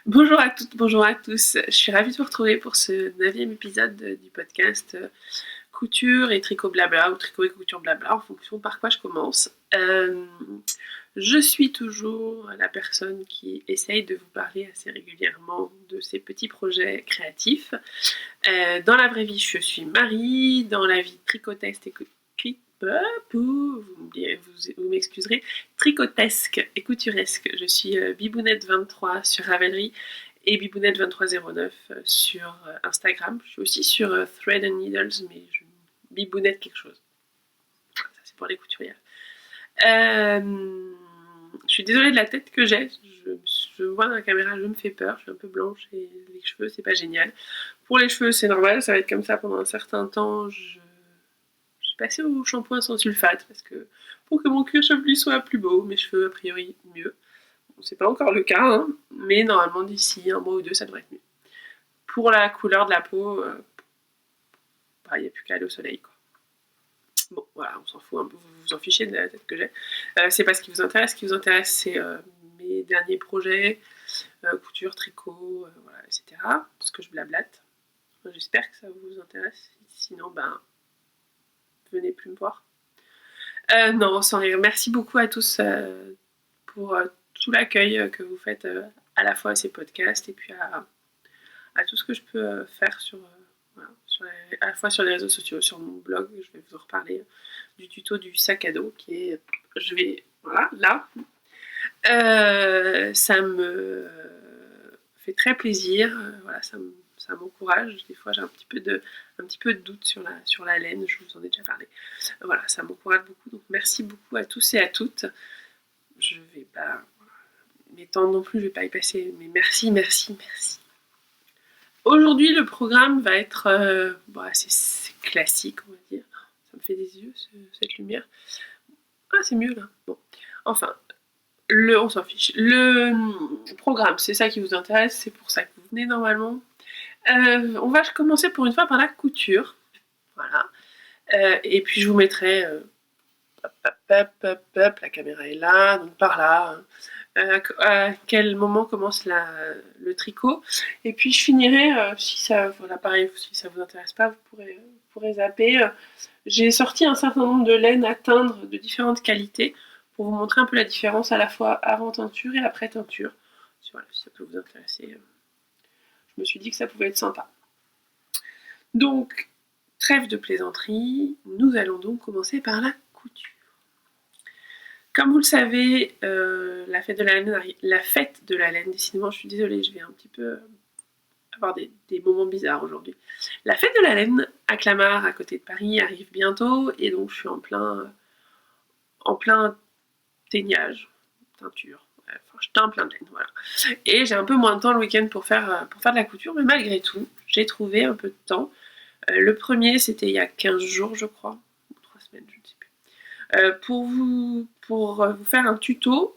Bonjour à toutes, bonjour à tous. Je suis ravie de vous retrouver pour ce 9e épisode du podcast couture et tricot blabla ou tricot et couture blabla en fonction par quoi je commence. Je suis toujours la personne qui essaye de vous parler assez régulièrement de ces petits projets créatifs. Dans la vraie vie, je suis Marie. Dans la vie, tricoteste et vous m'excuserez, tricotesque et couturesque. Je suis Bibounette23 sur Ravelry et Bibounette2309 sur Instagram. Je suis aussi sur Thread and Needles, mais Bibounette quelque chose. Ça, c'est pour les couturières. Je suis désolée de la tête que j'ai. Je vois dans la caméra, je me fais peur. Je suis un peu blanche et les cheveux, c'est pas génial. Pour les cheveux, c'est normal. Ça va être comme ça pendant un certain temps. Je suis passée au shampoing sans sulfate parce que pour que mon cuir chevelu soit plus beau, mes cheveux a priori mieux. Bon, c'est pas encore le cas, hein, mais normalement d'ici un mois ou deux, ça devrait être mieux. Pour la couleur de la peau, il n'y a plus qu'à aller au soleil, quoi. Bon, voilà, on s'en fout un peu, vous vous en fichez de la tête que j'ai. C'est pas ce qui vous intéresse. Ce qui vous intéresse, c'est mes derniers projets, couture, tricot, voilà, etc. Tout ce que je blablate. J'espère que ça vous intéresse. Sinon, venez plus me voir. Non, sans rire. Merci beaucoup à tous pour tout l'accueil que vous faites à la fois à ces podcasts et puis à tout ce que je peux faire voilà, à la fois sur les réseaux sociaux, sur mon blog. Je vais vous reparler du tuto du sac à dos qui est, voilà, là. Ça me fait très plaisir. Voilà, ça m'encourage. Des fois, j'ai un petit peu de doute sur la laine. Je vous en ai déjà parlé. Voilà, ça m'encourage beaucoup. Donc, merci beaucoup à tous et à toutes. Je vais pas m'étendre non plus. Je vais pas y passer. Mais merci, merci, merci. Aujourd'hui, le programme va être assez classique, on va dire. Ça me fait des yeux, cette lumière. Ah, c'est mieux là. Bon, enfin, on s'en fiche. Le programme, c'est ça qui vous intéresse, c'est pour ça que vous venez normalement. On va commencer pour une fois par la couture. Voilà. Et puis je vous mettrai... la caméra est là, donc par là. À quel moment commence le tricot. Et puis je finirai, si ça vous intéresse pas, vous pourrez zapper. J'ai sorti un certain nombre de laines à teindre de différentes qualités pour vous montrer un peu la différence à la fois avant teinture et après teinture. Voilà, si ça peut vous intéresser, je me suis dit que ça pouvait être sympa. Donc, trêve de plaisanterie, nous allons donc commencer par la couture. Comme vous le savez, la fête de la laine, décidément, je suis désolée, je vais un petit peu avoir des moments bizarres aujourd'hui. La fête de la laine à Clamart, à côté de Paris, arrive bientôt, et donc je suis en plein teignage, teinture. Enfin, je teins plein de laine, voilà. Et j'ai un peu moins de temps le week-end pour faire de la couture, mais malgré tout, j'ai trouvé un peu de temps. Le premier, c'était il y a 15 jours, je crois, ou 3 semaines, je ne sais plus. Pour vous faire un tuto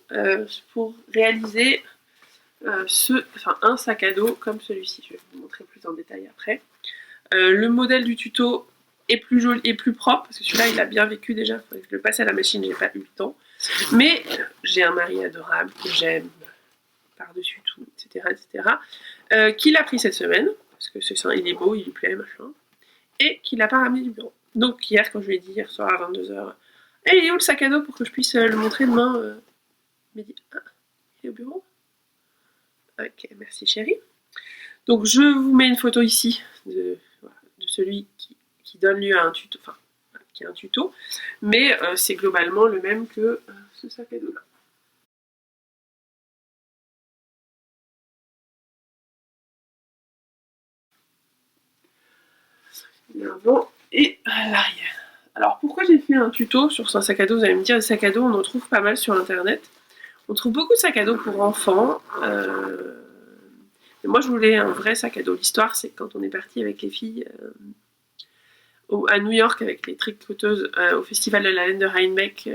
pour réaliser un sac à dos comme celui-ci. Je vais vous montrer plus en détail après. Le modèle du tuto est plus joli et plus propre, parce que celui-là, il a bien vécu déjà. Il faudrait que je le passe à la machine, j'ai pas eu le temps. Mais j'ai un mari adorable que j'aime par-dessus tout, etc. Qui l'a pris cette semaine, parce que c'est ça, il est beau, il lui plaît, machin. Et qui l'a pas ramené du bureau. Donc hier, quand je lui ai dit hier soir à 22h, hey, il est où le sac à dos pour que je puisse le montrer demain il m'a dit, ah, il est au bureau. Ok, merci chérie. Donc je vous mets une photo ici de celui qui donne lieu à un tuto, enfin, qui est un tuto, mais c'est globalement le même que ce sac à dos là. L'avant et l'arrière. Alors pourquoi j'ai fait un tuto sur un sac à dos? Vous allez me dire, les sacs à dos, on en trouve pas mal sur internet. On trouve beaucoup de sacs à dos pour enfants. Mais moi, je voulais un vrai sac à dos. L'histoire, c'est que quand on est parti avec les filles à New York avec les tricoteuses au festival de la laine de Rhinebeck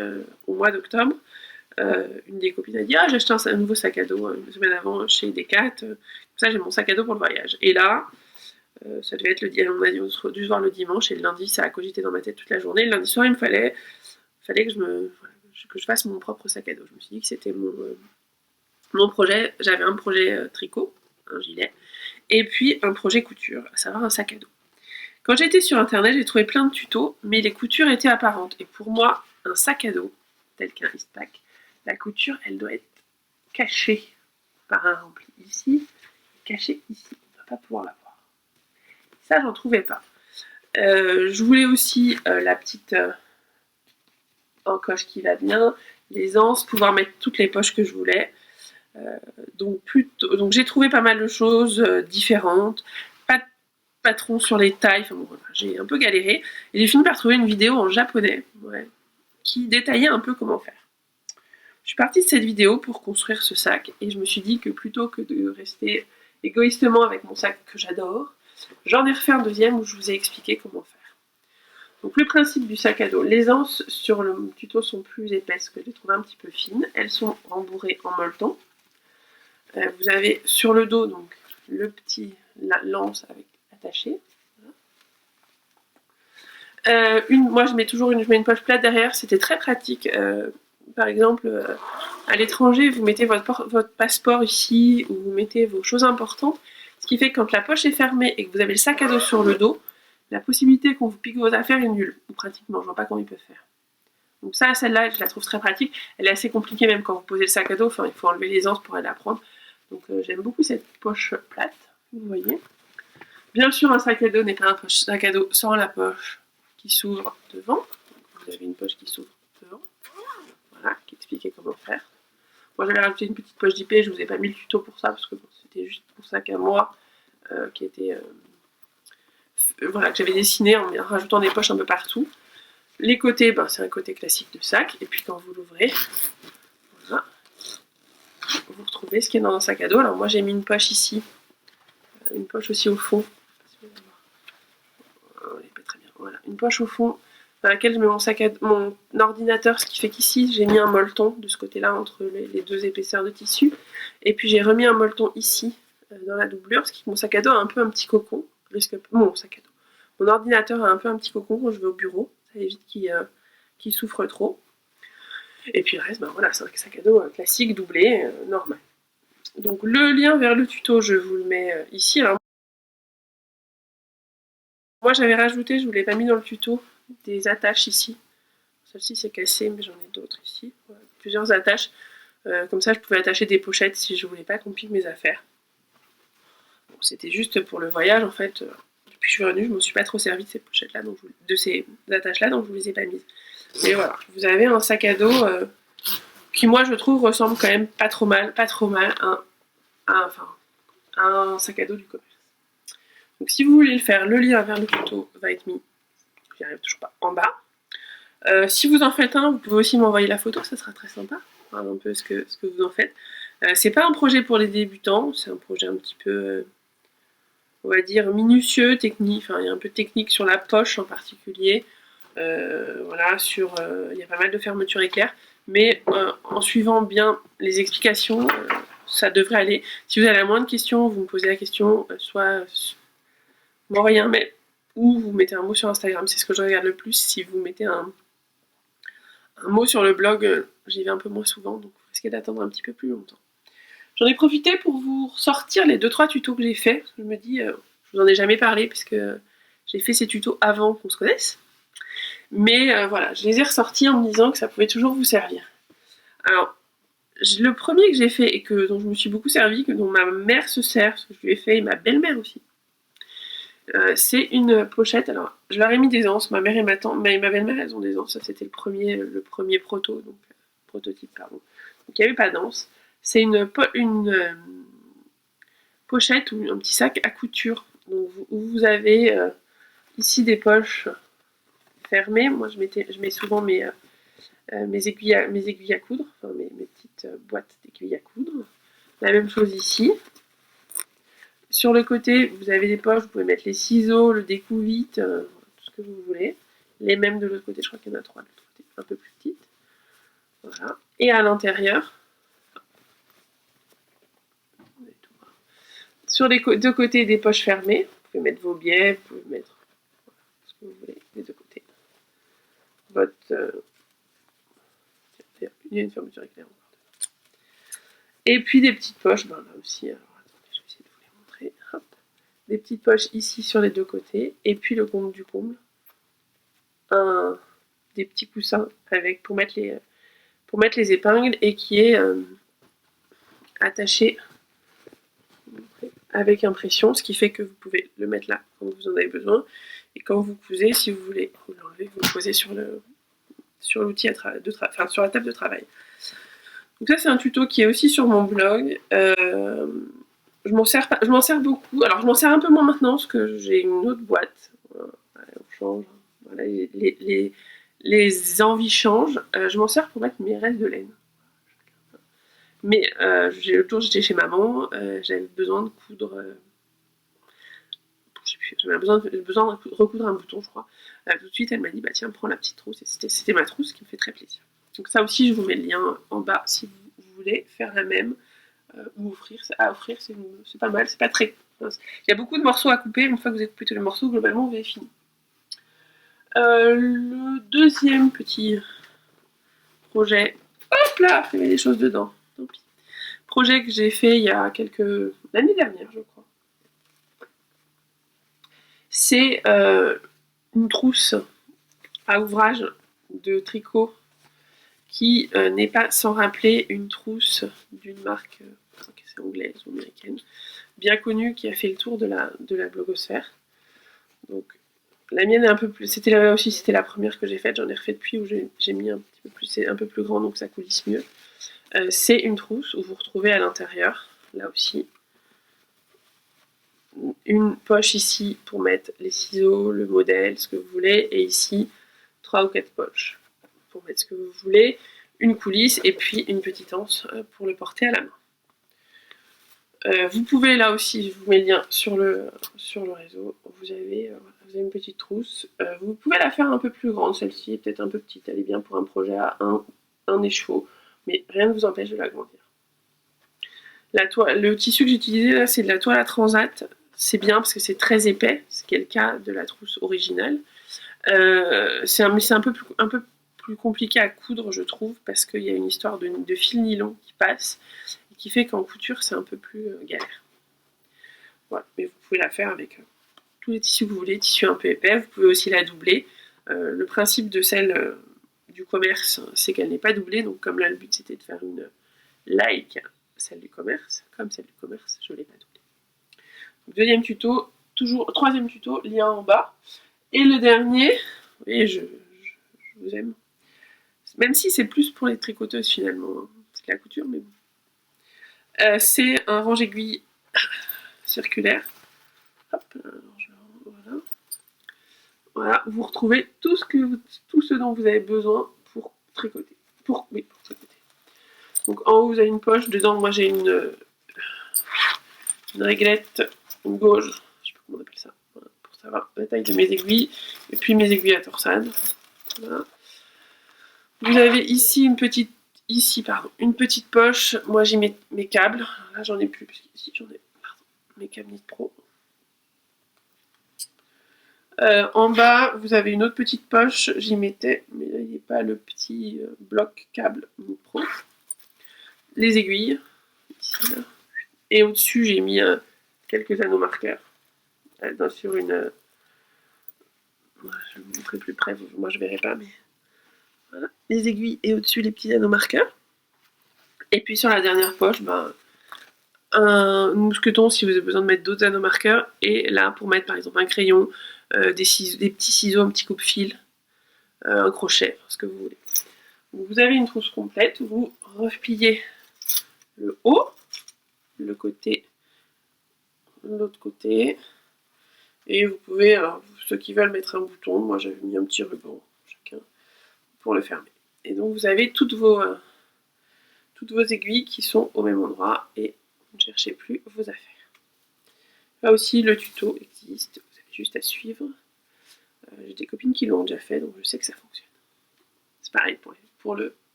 au mois d'octobre, une des copines a dit, ah, j'ai acheté un nouveau sac à dos une semaine avant chez Decat. Comme ça, j'ai mon sac à dos pour le voyage. Et là, ça devait être le dimanche, on a dû se voir le dimanche, et le lundi, ça a cogité dans ma tête toute la journée. Le lundi soir, il me fallait que je fasse mon propre sac à dos. Je me suis dit que c'était mon projet. J'avais un projet tricot, un gilet, et puis un projet couture, à savoir un sac à dos. Quand j'étais sur internet, j'ai trouvé plein de tutos, mais les coutures étaient apparentes. Et pour moi, un sac à dos, tel qu'un Eastpak, la couture, elle doit être cachée par un rempli ici, cachée ici. On ne va pas pouvoir la voir. Ça, j'en trouvais pas. Je voulais aussi la petite encoche qui va bien, les anses, pouvoir mettre toutes les poches que je voulais. Donc j'ai trouvé pas mal de choses différentes. Pas de patron sur les tailles. Enfin bon, voilà, j'ai un peu galéré. Et j'ai fini par trouver une vidéo en japonais qui détaillait un peu comment faire. Je suis partie de cette vidéo pour construire ce sac et je me suis dit que plutôt que de rester égoïstement avec mon sac que j'adore, j'en ai refait un deuxième où je vous ai expliqué comment faire. Donc le principe du sac à dos, les anses sur le tuto sont plus épaisses que je les trouve un petit peu fines, elles sont rembourrées en molleton. Vous avez sur le dos donc le petit lance avec attaché. Moi je mets une poche plate derrière, c'était très pratique. Par exemple, à l'étranger, vous mettez votre passeport ici ou vous mettez vos choses importantes, ce qui fait que quand la poche est fermée et que vous avez le sac à dos sur le dos, la possibilité qu'on vous pique vos affaires est nulle, ou pratiquement, je vois pas comment ils peuvent faire. Donc ça, celle-là, je la trouve très pratique. Elle est assez compliquée même quand vous posez le sac à dos, enfin il faut enlever les anses pour aller la prendre. Donc j'aime beaucoup cette poche plate, vous voyez. Bien sûr, un sac à dos n'est pas un sac à dos sans la poche qui s'ouvre devant. Donc, vous avez une poche qui s'ouvre devant. Voilà, qui expliquait comment faire. Moi j'avais rajouté une petite poche d'IP, je vous ai pas mis le tuto pour ça, parce que bon, c'était juste mon sac à moi, qui était... voilà, que j'avais dessiné en rajoutant des poches un peu partout. Les côtés, ben, c'est un côté classique de sac, et puis quand vous l'ouvrez, voilà, vous retrouvez ce qu'il y a dans un sac à dos. Alors moi j'ai mis une poche ici, une poche aussi au fond. Pas très bien. Voilà, une poche au fond dans laquelle je mets mon ordinateur, ce qui fait qu'ici j'ai mis un molleton de ce côté-là entre les deux épaisseurs de tissu, et puis j'ai remis un molleton ici dans la doublure, ce qui fait que mon sac à dos a un peu un petit cocon. Mon sac à dos. Mon ordinateur a un peu un petit cocon quand je vais au bureau, ça évite qu'il souffre trop. Et puis le reste, ben voilà, c'est un sac à dos classique, doublé, normal. Donc le lien vers le tuto, je vous le mets ici. Alors, moi j'avais rajouté, je ne vous l'ai pas mis dans le tuto, des attaches ici. Celle-ci c'est cassée, mais j'en ai d'autres ici. Voilà, plusieurs attaches. Comme ça je pouvais attacher des pochettes si je ne voulais pas qu'on pique mes affaires. Bon, c'était juste pour le voyage en fait. Depuis que je suis revenue, je ne me suis pas trop servi de ces pochettes-là, de ces attaches-là, donc je ne vous les ai pas mises. Mais voilà, vous avez un sac à dos qui moi je trouve ressemble quand même pas trop mal à un sac à dos du commerce. Donc si vous voulez le faire, le lien vers le tuto va être mis, j'y arrive toujours pas, en bas. Si vous en faites un, vous pouvez aussi m'envoyer la photo, ça sera très sympa, voir un peu ce que vous en faites. C'est pas un projet pour les débutants, c'est un projet un petit peu, on va dire, minutieux, technique, enfin il y a un peu de technique sur la poche en particulier. Voilà, il y a pas mal de fermetures éclair, mais en suivant bien les explications, ça devrait aller. Si vous avez la moindre question, vous me posez la question, soit m'envoyez un mail ou vous mettez un mot sur Instagram, c'est ce que je regarde le plus. Si vous mettez un mot sur le blog, j'y vais un peu moins souvent, donc vous risquez d'attendre un petit peu plus longtemps. J'en ai profité pour vous ressortir les 2-3 tutos que j'ai fait. Je me dis, je vous en ai jamais parlé puisque j'ai fait ces tutos avant qu'on se connaisse. Mais voilà, je les ai ressortis en me disant que ça pouvait toujours vous servir. Alors, le premier que j'ai fait et dont je me suis beaucoup servi, dont ma mère se sert, parce que je lui ai fait, et ma belle-mère aussi, c'est une pochette. Alors, je leur ai mis des anses, ma mère et ma belle-mère, elles ont des anses, ça c'était le premier prototype, pardon. Donc il n'y avait pas d'anse. C'est une pochette ou un petit sac à couture. Donc, où vous avez ici des poches fermées. Moi je mets souvent mes aiguilles à coudre, enfin mes petites boîtes d'aiguilles à coudre. La même chose ici. Sur le côté, vous avez des poches, vous pouvez mettre les ciseaux, le découvite, tout ce que vous voulez. Les mêmes de l'autre côté, je crois qu'il y en a 3 de l'autre côté, un peu plus petites. Voilà. Et à l'intérieur, sur les deux côtés des poches fermées, vous pouvez mettre vos billets, vous pouvez mettre ce que vous voulez des deux côtés. Il y a une fermeture éclair encore. Et puis des petites poches, ben là aussi, alors attendez, je vais essayer de des petites poches ici sur les deux côtés, et puis le comble du comble, des petits coussins avec pour mettre les épingles et qui est attaché avec impression, ce qui fait que vous pouvez le mettre là quand vous en avez besoin, et quand vous cousez, si vous voulez vous l'enlevez, vous le posez sur l'outil sur la table de travail. Donc ça c'est un tuto qui est aussi sur mon blog. Je m'en sers beaucoup. Alors je m'en sers un peu moins maintenant parce que j'ai une autre boîte. Voilà, on change. Voilà, les envies changent. Je m'en sers pour mettre mes restes de laine. Mais l'autre jour j'étais chez maman, j'avais besoin de coudre. J'avais besoin de recoudre un bouton, je crois. Tout de suite elle m'a dit bah tiens prends la petite trousse. Et c'était ma trousse qui me fait très plaisir. Donc ça aussi je vous mets le lien en bas si vous voulez faire la même. Ou offrir, c'est pas mal, c'est pas très... Il y a beaucoup de morceaux à couper, une fois que vous avez coupé tous les morceaux, globalement vous avez fini. Le deuxième petit projet, hop là, il y avait des choses dedans, tant pis. Projet que j'ai fait il y a l'année dernière je crois. C'est une trousse à ouvrage de tricot qui n'est pas sans rappeler une trousse d'une marque anglaise ou américaine, bien connue, qui a fait le tour de la blogosphère. Donc la mienne est un peu plus... C'était la première que j'ai faite, j'en ai refait depuis où j'ai mis un petit peu plus... C'est un peu plus grand donc ça coulisse mieux. C'est une trousse où vous retrouvez à l'intérieur, là aussi, une poche ici pour mettre les ciseaux, le modèle, ce que vous voulez, et ici 3 ou 4 poches pour mettre ce que vous voulez, une coulisse et puis une petite anse pour le porter à la main. Vous pouvez là aussi, je vous mets le lien sur le réseau, vous avez une petite trousse. Vous pouvez la faire un peu plus grande, celle-ci est peut-être un peu petite, elle est bien pour un projet à un écheveau, mais rien ne vous empêche de l'agrandir. Le tissu que j'ai utilisé là, c'est de la toile à transat. C'est bien parce que c'est très épais, ce qui est le cas de la trousse originale. C'est un peu plus compliqué à coudre, je trouve, parce qu'il y a une histoire de fil nylon qui passe, et qui fait qu'en couture, c'est un peu plus galère. Voilà, mais vous pouvez la faire avec tous les tissus que vous voulez, tissu un peu épais, vous pouvez aussi la doubler. Le principe de celle du commerce, c'est qu'elle n'est pas doublée, donc comme là, le but, c'était de faire une like celle du commerce, comme celle du commerce, je ne l'ai pas doublée. Donc, deuxième tuto, troisième tuto, lien en bas. Et le dernier, et je vous aime, même si c'est plus pour les tricoteuses finalement, c'est de la couture, mais bon. C'est un range-aiguille circulaire. Hop, voilà. Voilà, vous retrouvez tout ce dont vous avez besoin pour tricoter. Pour tricoter. Donc en haut, vous avez une poche. Dedans, moi j'ai une réglette, une gauge, je sais pas comment on appelle ça, voilà, pour savoir la taille de mes aiguilles. Et puis mes aiguilles à torsade. Voilà. Vous avez ici une petite poche. Moi j'ai mes câbles. Là j'en ai plus, parce qu'ici j'en ai mes câbles Knit Pro. En bas, vous avez une autre petite poche, j'y mettais, mais là il n'y a pas le petit bloc câble Knit Pro. Les aiguilles, ici, là. Et au-dessus, j'ai mis quelques anneaux marqueurs. Sur une... je vais vous montrer plus près, moi je ne verrai pas, mais... Voilà, les aiguilles et au-dessus les petits anneaux marqueurs. Et puis sur la dernière poche, un mousqueton si vous avez besoin de mettre d'autres anneaux marqueurs. Et là, pour mettre par exemple un crayon, des petits ciseaux, un petit coupe-fil, un crochet, ce que vous voulez. Donc, vous avez une trousse complète, vous repliez le haut, l'autre côté, et vous pouvez, alors ceux qui veulent mettre un bouton, moi j'avais mis un petit ruban, chacun, pour le fermer. Et donc vous avez toutes vos aiguilles qui sont au même endroit, et vous ne cherchez plus vos affaires. Là aussi, le tuto existe, vous avez juste à suivre. J'ai des copines qui l'ont déjà fait, donc je sais que ça fonctionne. C'est pareil pour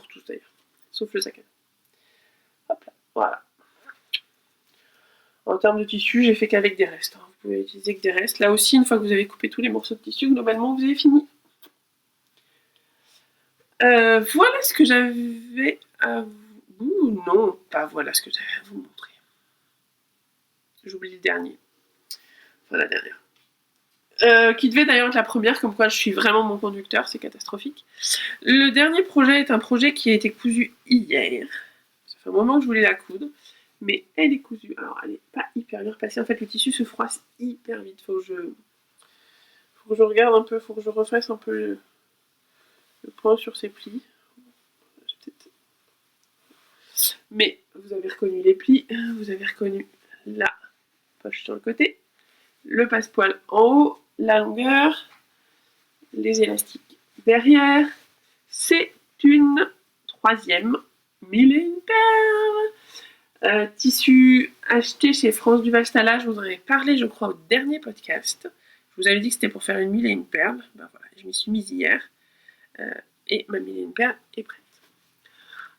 tous d'ailleurs, sauf le sac à dos. Hop là, voilà. En termes de tissu, j'ai fait qu'avec des restes. Vous pouvez utiliser que des restes. Là aussi, une fois que vous avez coupé tous les morceaux de tissu, globalement, vous avez fini. Voilà ce que j'avais à vous... Non, pas voilà ce que j'avais à vous montrer. J'oublie le dernier. Enfin, la dernière. Qui devait d'ailleurs être la première, comme quoi je suis vraiment mon conducteur, c'est catastrophique. Le dernier projet est un projet qui a été cousu hier. Ça fait un moment que je voulais la coudre, mais elle est cousue. Alors, elle n'est pas hyper bien repassée. En fait, le tissu se froisse hyper vite. Faut que je regarde un peu, faut que je refasse un peu le point sur ses plis. Mais vous avez reconnu les plis, vous avez reconnu la poche sur le côté, le passepoil en haut, la longueur, les élastiques derrière. C'est une 3e mille et une perles. Tissu acheté chez France Duval Stala, je vous en ai parlé je crois au dernier podcast. Je vous avais dit que c'était pour faire une mille et une perles. Ben voilà, je m'y suis mise hier. Et ma mille et une perles est prête.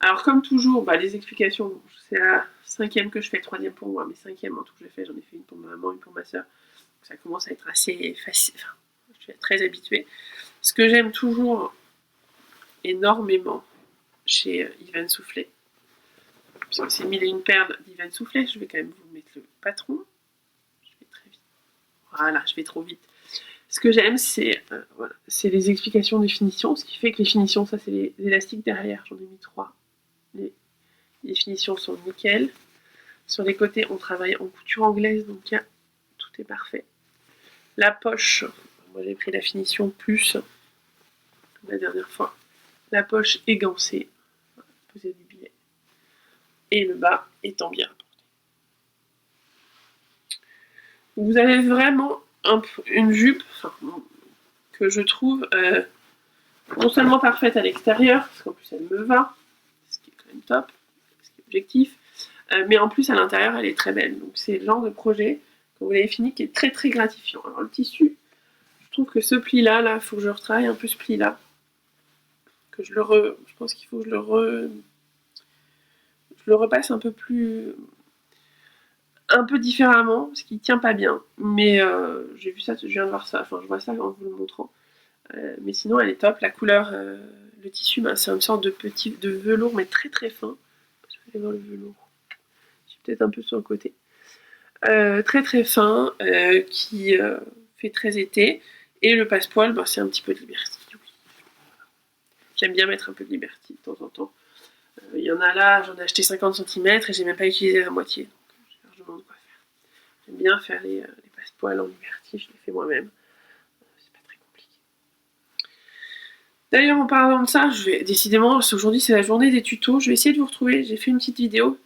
Alors comme toujours, les explications, c'est la 5e que je fais, 3e pour moi, mais 5e en tout que je fais, j'en ai fait une pour ma maman, une pour ma soeur. Donc ça commence à être assez facile, enfin, je suis très habituée. Ce que j'aime toujours énormément chez Yvan Soufflet, puisque c'est mille et une perles d'Yvan Soufflet, je vais quand même vous mettre le patron. Je vais très vite. Voilà, je vais trop vite. Ce que j'aime, c'est les explications des finitions, ce qui fait que les finitions, ça c'est les élastiques derrière, j'en ai mis 3. Les finitions sont nickel. Sur les côtés, on travaille en couture anglaise, donc tout est parfait. La poche, moi j'ai pris la finition plus comme la dernière fois. La poche égancée, poser du billet. Et le bas étant bien rapporté. Vous avez vraiment une jupe que je trouve non seulement parfaite à l'extérieur, parce qu'en plus elle me va, ce qui est quand même top, ce qui est objectif, mais en plus à l'intérieur elle est très belle. Donc c'est le genre de projet, quand vous l'avez fini, qui est très très gratifiant. Alors le tissu, je trouve que ce pli là, il faut que je retravaille un peu ce pli là. Que je pense qu'il faut que je le repasse un peu différemment, parce qu'il tient pas bien. Mais j'ai vu ça, je viens de voir ça, enfin je vois ça en vous le montrant. Mais sinon elle est top, la couleur, le tissu, c'est une sorte de velours, mais très très fin. Je vais aller voir le velours. Je suis peut-être un peu sur le côté. Très très fin, qui fait très été. Et le passepoil, c'est un petit peu de Liberty. Oui. J'aime bien mettre un peu de Liberty de temps en temps. Il y en a là, j'en ai acheté 50 cm et j'ai même pas utilisé la moitié. Donc j'ai largement de quoi faire. J'aime bien faire les passepoils en Liberty, je les fais moi-même. C'est pas très compliqué. D'ailleurs, en parlant de ça, décidément, aujourd'hui c'est la journée des tutos. Je vais essayer de vous retrouver. J'ai fait une petite vidéo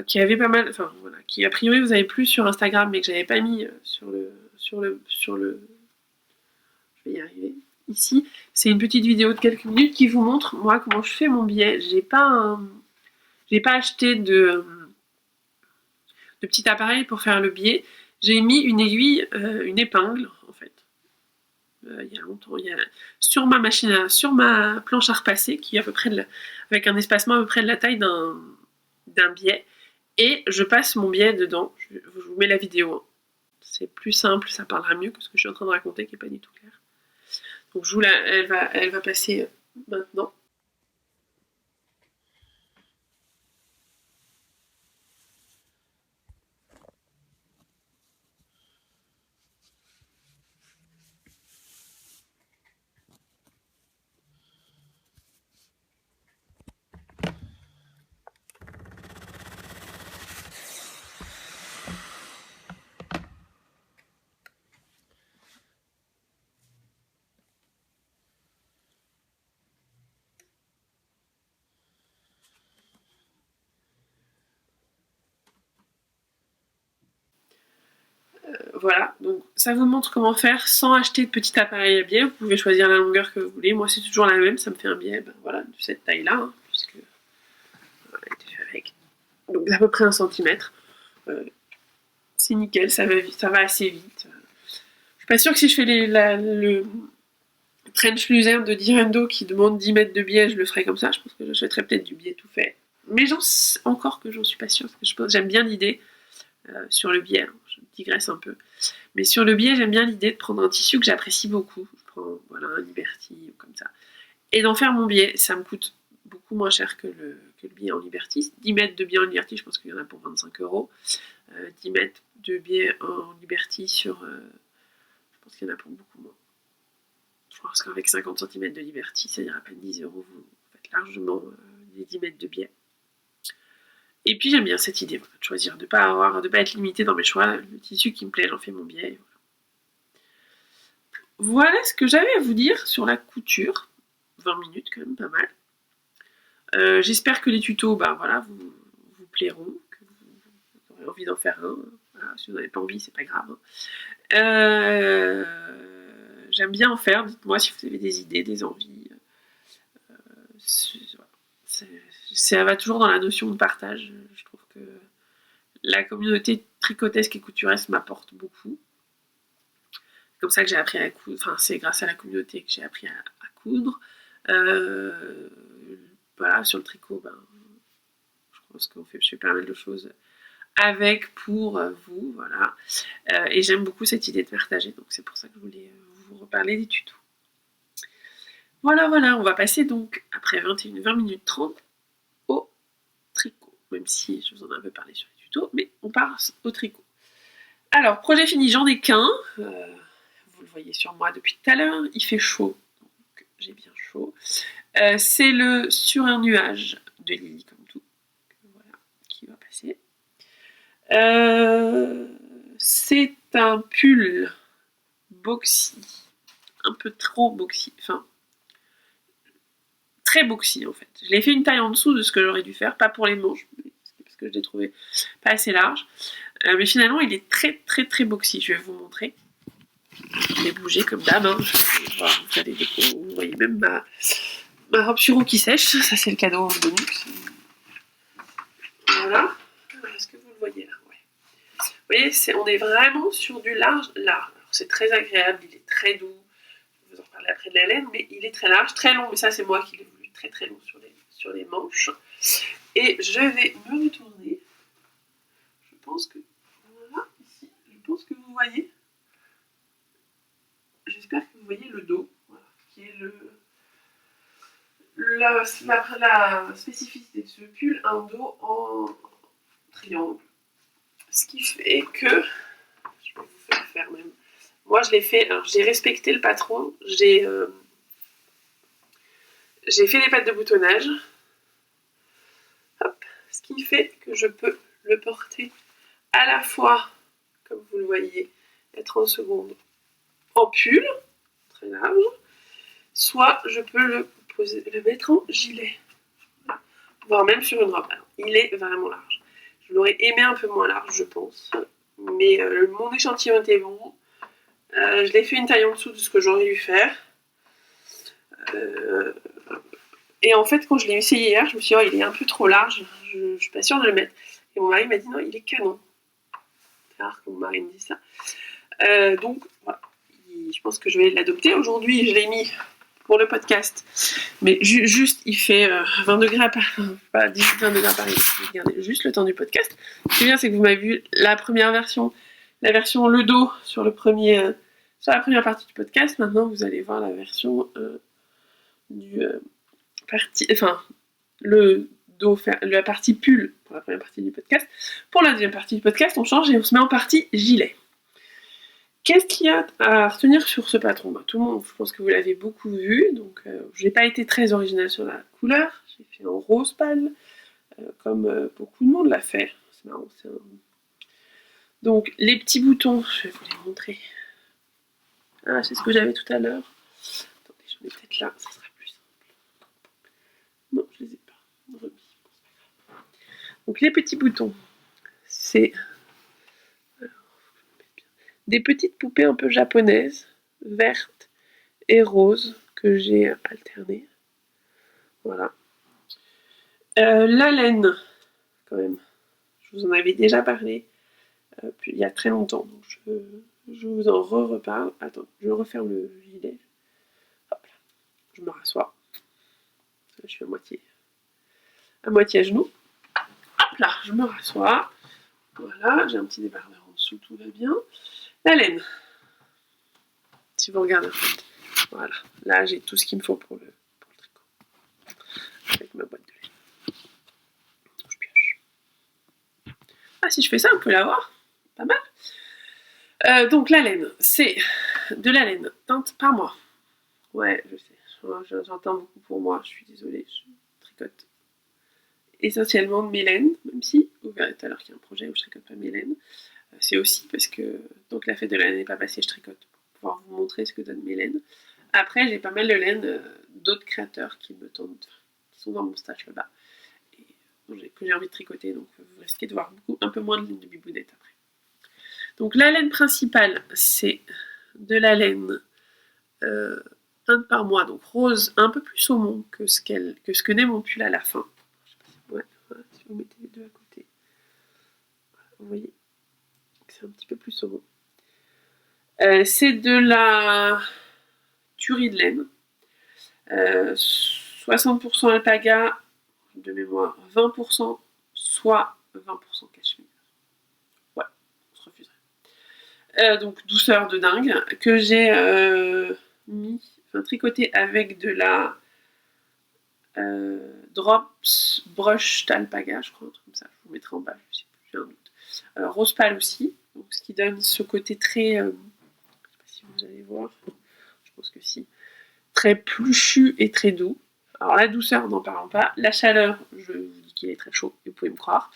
qui avait pas mal, enfin voilà, qui a priori vous avez plus sur Instagram, mais que j'avais pas mis sur le, je vais y arriver. Ici, c'est une petite vidéo de quelques minutes qui vous montre moi comment je fais mon billet. J'ai pas acheté de petit appareil pour faire le billet. J'ai mis une aiguille, une épingle en fait. Il y a longtemps, sur ma machine, sur ma planche à repasser, qui est à peu près avec un espacement à peu près de la taille d'un billet. Et je passe mon billet dedans. Je vous mets la vidéo. C'est plus simple, ça parlera mieux que ce que je suis en train de raconter, qui n'est pas du tout clair. Donc elle va passer maintenant. Voilà, donc ça vous montre comment faire sans acheter de petit appareil à biais. Vous pouvez choisir la longueur que vous voulez. Moi, c'est toujours la même, ça me fait un biais voilà, de cette taille-là, puisque elle a été fait avec. Donc d'à peu près 1 centimètre. C'est nickel, ça va assez vite. Je suis pas sûre que si je fais le trench luzerne de Direndo qui demande 10 mètres de biais, je le ferais comme ça. Je pense que j'achèterais peut-être du biais tout fait. Mais encore que j'en suis pas sûre, parce que j'aime bien l'idée sur le biais. Je digresse un peu. Mais sur le biais, j'aime bien l'idée de prendre un tissu que j'apprécie beaucoup. Je prends un Liberty ou comme ça. Et d'en faire mon biais. Ça me coûte beaucoup moins cher que que le billet en Liberty. 10 mètres de billet en Liberty, je pense qu'il y en a pour 25 €. 10 mètres de billet en Liberty sur... je pense qu'il y en a pour beaucoup moins. Je pense qu'avec 50 cm de Liberty, ça ira à peine 10 €. Vous faites largement les 10 mètres de billet. Et puis j'aime bien cette idée, voilà, de choisir, de pas être limité dans mes choix. Le tissu qui me plaît, j'en fais mon billet. Voilà ce que j'avais à vous dire sur la couture. 20 minutes quand même, pas mal. J'espère que les tutos vous plairont, que vous aurez envie d'en faire un. Voilà, si vous n'avez pas envie, c'est pas grave. J'aime bien en faire, dites-moi si vous avez des idées, des envies. Ça va toujours dans la notion de partage. Je trouve que la communauté tricotesque et couturesque m'apporte beaucoup. C'est comme ça que j'ai appris à coudre. Enfin, c'est grâce à la communauté que j'ai appris à coudre. Voilà, sur le tricot, je pense que je fais pas mal de choses avec, pour vous, voilà. Et j'aime beaucoup cette idée de partager, donc c'est pour ça que je voulais vous reparler des tutos. Voilà, on va passer donc, après 20 minutes 30, au tricot, même si je vous en ai un peu parlé sur les tutos, mais on passe au tricot. Alors, projet fini, j'en ai qu'un, vous le voyez sur moi depuis tout à l'heure, il fait chaud, donc j'ai bien chaud. C'est le Sur un nuage de Lily, comme tout, voilà, qui va passer. C'est un pull boxy, un peu trop boxy, enfin très boxy en fait. Je l'ai fait une taille en dessous de ce que j'aurais dû faire, pas pour les manches, parce que je l'ai trouvé pas assez large. Mais finalement, il est très très très boxy. Je vais vous montrer. Je vais bouger comme d'hab. Hein. Vous voyez même ma robe sur qui sèche. Ça, c'est le cadeau bonus. Voilà. Est-ce que vous le voyez là? Ouais. Vous voyez, on est vraiment sur du large. C'est très agréable, il est très doux. Je vais vous en parler après de la laine, mais il est très large, très long. Mais ça, c'est moi qui l'ai voulu très très long sur les manches. Et je vais me retourner. Je pense que... Voilà, ici. Je pense que vous voyez. J'espère que vous voyez le dos. Voilà, qui est la spécificité de ce pull, un dos en triangle. Ce qui fait que... Je vais vous faire même... Moi, je l'ai fait... Alors, j'ai respecté le patron. J'ai fait les pattes de boutonnage. Hop. Ce qui fait que je peux le porter à la fois, comme vous le voyez, être en seconde en pull, très large, soit je peux le mettre en gilet, voire même sur une robe. Alors, il est vraiment large. Je l'aurais aimé un peu moins large, je pense, mais mon échantillon était bon. Je l'ai fait une taille en dessous de ce que j'aurais dû faire. Et en fait, quand je l'ai essayé hier, je me suis dit, oh, il est un peu trop large, je suis pas sûre de le mettre. Et mon mari m'a dit, non, il est canon. C'est rare que mon mari me dise ça. Donc, voilà. Je pense que je vais l'adopter. Aujourd'hui, je l'ai mis pour le podcast. Mais juste, il fait 20 degrés à Paris. Pas 18-20 degrés à Paris. Regardez, juste le temps du podcast. Ce qui est bien, c'est que vous m'avez vu la première version, la version le dos sur la première partie du podcast. Maintenant, vous allez voir la version le dos, la partie pull pour la première partie du podcast. Pour la deuxième partie du podcast, on change et on se met en partie gilet. Qu'est-ce qu'il y a à retenir sur ce patron? Tout le monde, je pense que vous l'avez beaucoup vu, donc je n'ai pas été très originale sur la couleur, j'ai fait en rose pâle, comme beaucoup de monde l'a fait. C'est marrant, Donc les petits boutons, je vais vous les montrer. Ah, c'est ce que j'avais tout à l'heure. Attendez, je vais peut-être là, ça sera plus simple. Non, je les ai pas remis. Donc les petits boutons, c'est des petites poupées un peu japonaises, vertes et roses, que j'ai alternées. Voilà. La laine, quand même, je vous en avais déjà parlé il y a très longtemps, donc je vous en reparle. Attends, je referme le gilet. Hop là, je me rassois. Je suis à moitié à genoux. Hop là, je me rassois. Voilà, j'ai un petit débardeur en dessous, tout va bien. La laine. Si vous regardez, en fait, voilà, là j'ai tout ce qu'il me faut pour le tricot. Avec ma boîte de laine. si je fais ça, on peut l'avoir. Pas mal. Donc la laine, c'est de la laine teinte par mois. Ouais, je sais, j'entends beaucoup pour moi, je suis désolée, je tricote essentiellement de mes laines, même si vous verrez tout à l'heure qu'il y a un projet où je tricote pas mes laines. C'est aussi parce que tant que la fête de la laine n'est pas passée, je tricote pour pouvoir vous montrer ce que donnent mes laines. Après, j'ai pas mal de laines d'autres créateurs qui me tentent, qui sont dans mon stage là-bas, et que j'ai envie de tricoter, donc vous risquez de voir un peu moins de laine de bibounette après. Donc la laine principale, c'est de la laine teinte par mois, donc rose, un peu plus saumon que ce que n'est mon pull à la fin. Je sais pas si, voilà, si vous mettez les deux à côté, vous voyez que c'est un petit peu plus saumon. C'est de la tuerie de laine, 60% alpaga de mémoire, 20% soie, 20% cachemire. Ouais, on se refuserait. Donc douceur de dingue, que j'ai tricoté avec de la Drops Brush Alpaga, je crois, un truc comme ça. Je vous mettrai en bas, je sais plus, j'ai un doute. Rose pâle aussi, donc ce qui donne ce côté très, je sais pas si vous allez voir, je pense que si, très pluchu et très doux. Alors la douceur, n'en parlons pas. La chaleur, je vous dis qu'il est très chaud, vous pouvez me croire.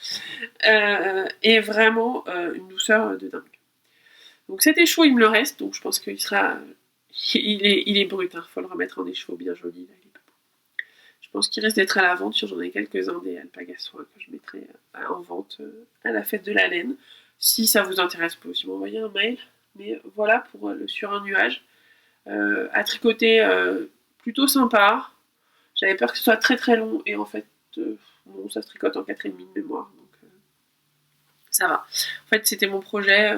Et vraiment une douceur de dingue. Donc cet écheveau, il me le reste, donc je pense qu'il sera... Il est brut, hein, faut le remettre en écheveau bien joli. Là, il est pas beau. Je pense qu'il risque d'être à la vente, j'en ai quelques-uns des alpagas soie que je mettrai en vente à la fête de la laine. Si ça vous intéresse, vous pouvez aussi m'envoyer un mail. Mais voilà pour le sur un nuage. À tricoter plutôt sympa. J'avais peur que ce soit très très long et en fait bon, ça se tricote en 4,5 de mémoire, donc ça va. En fait c'était mon projet,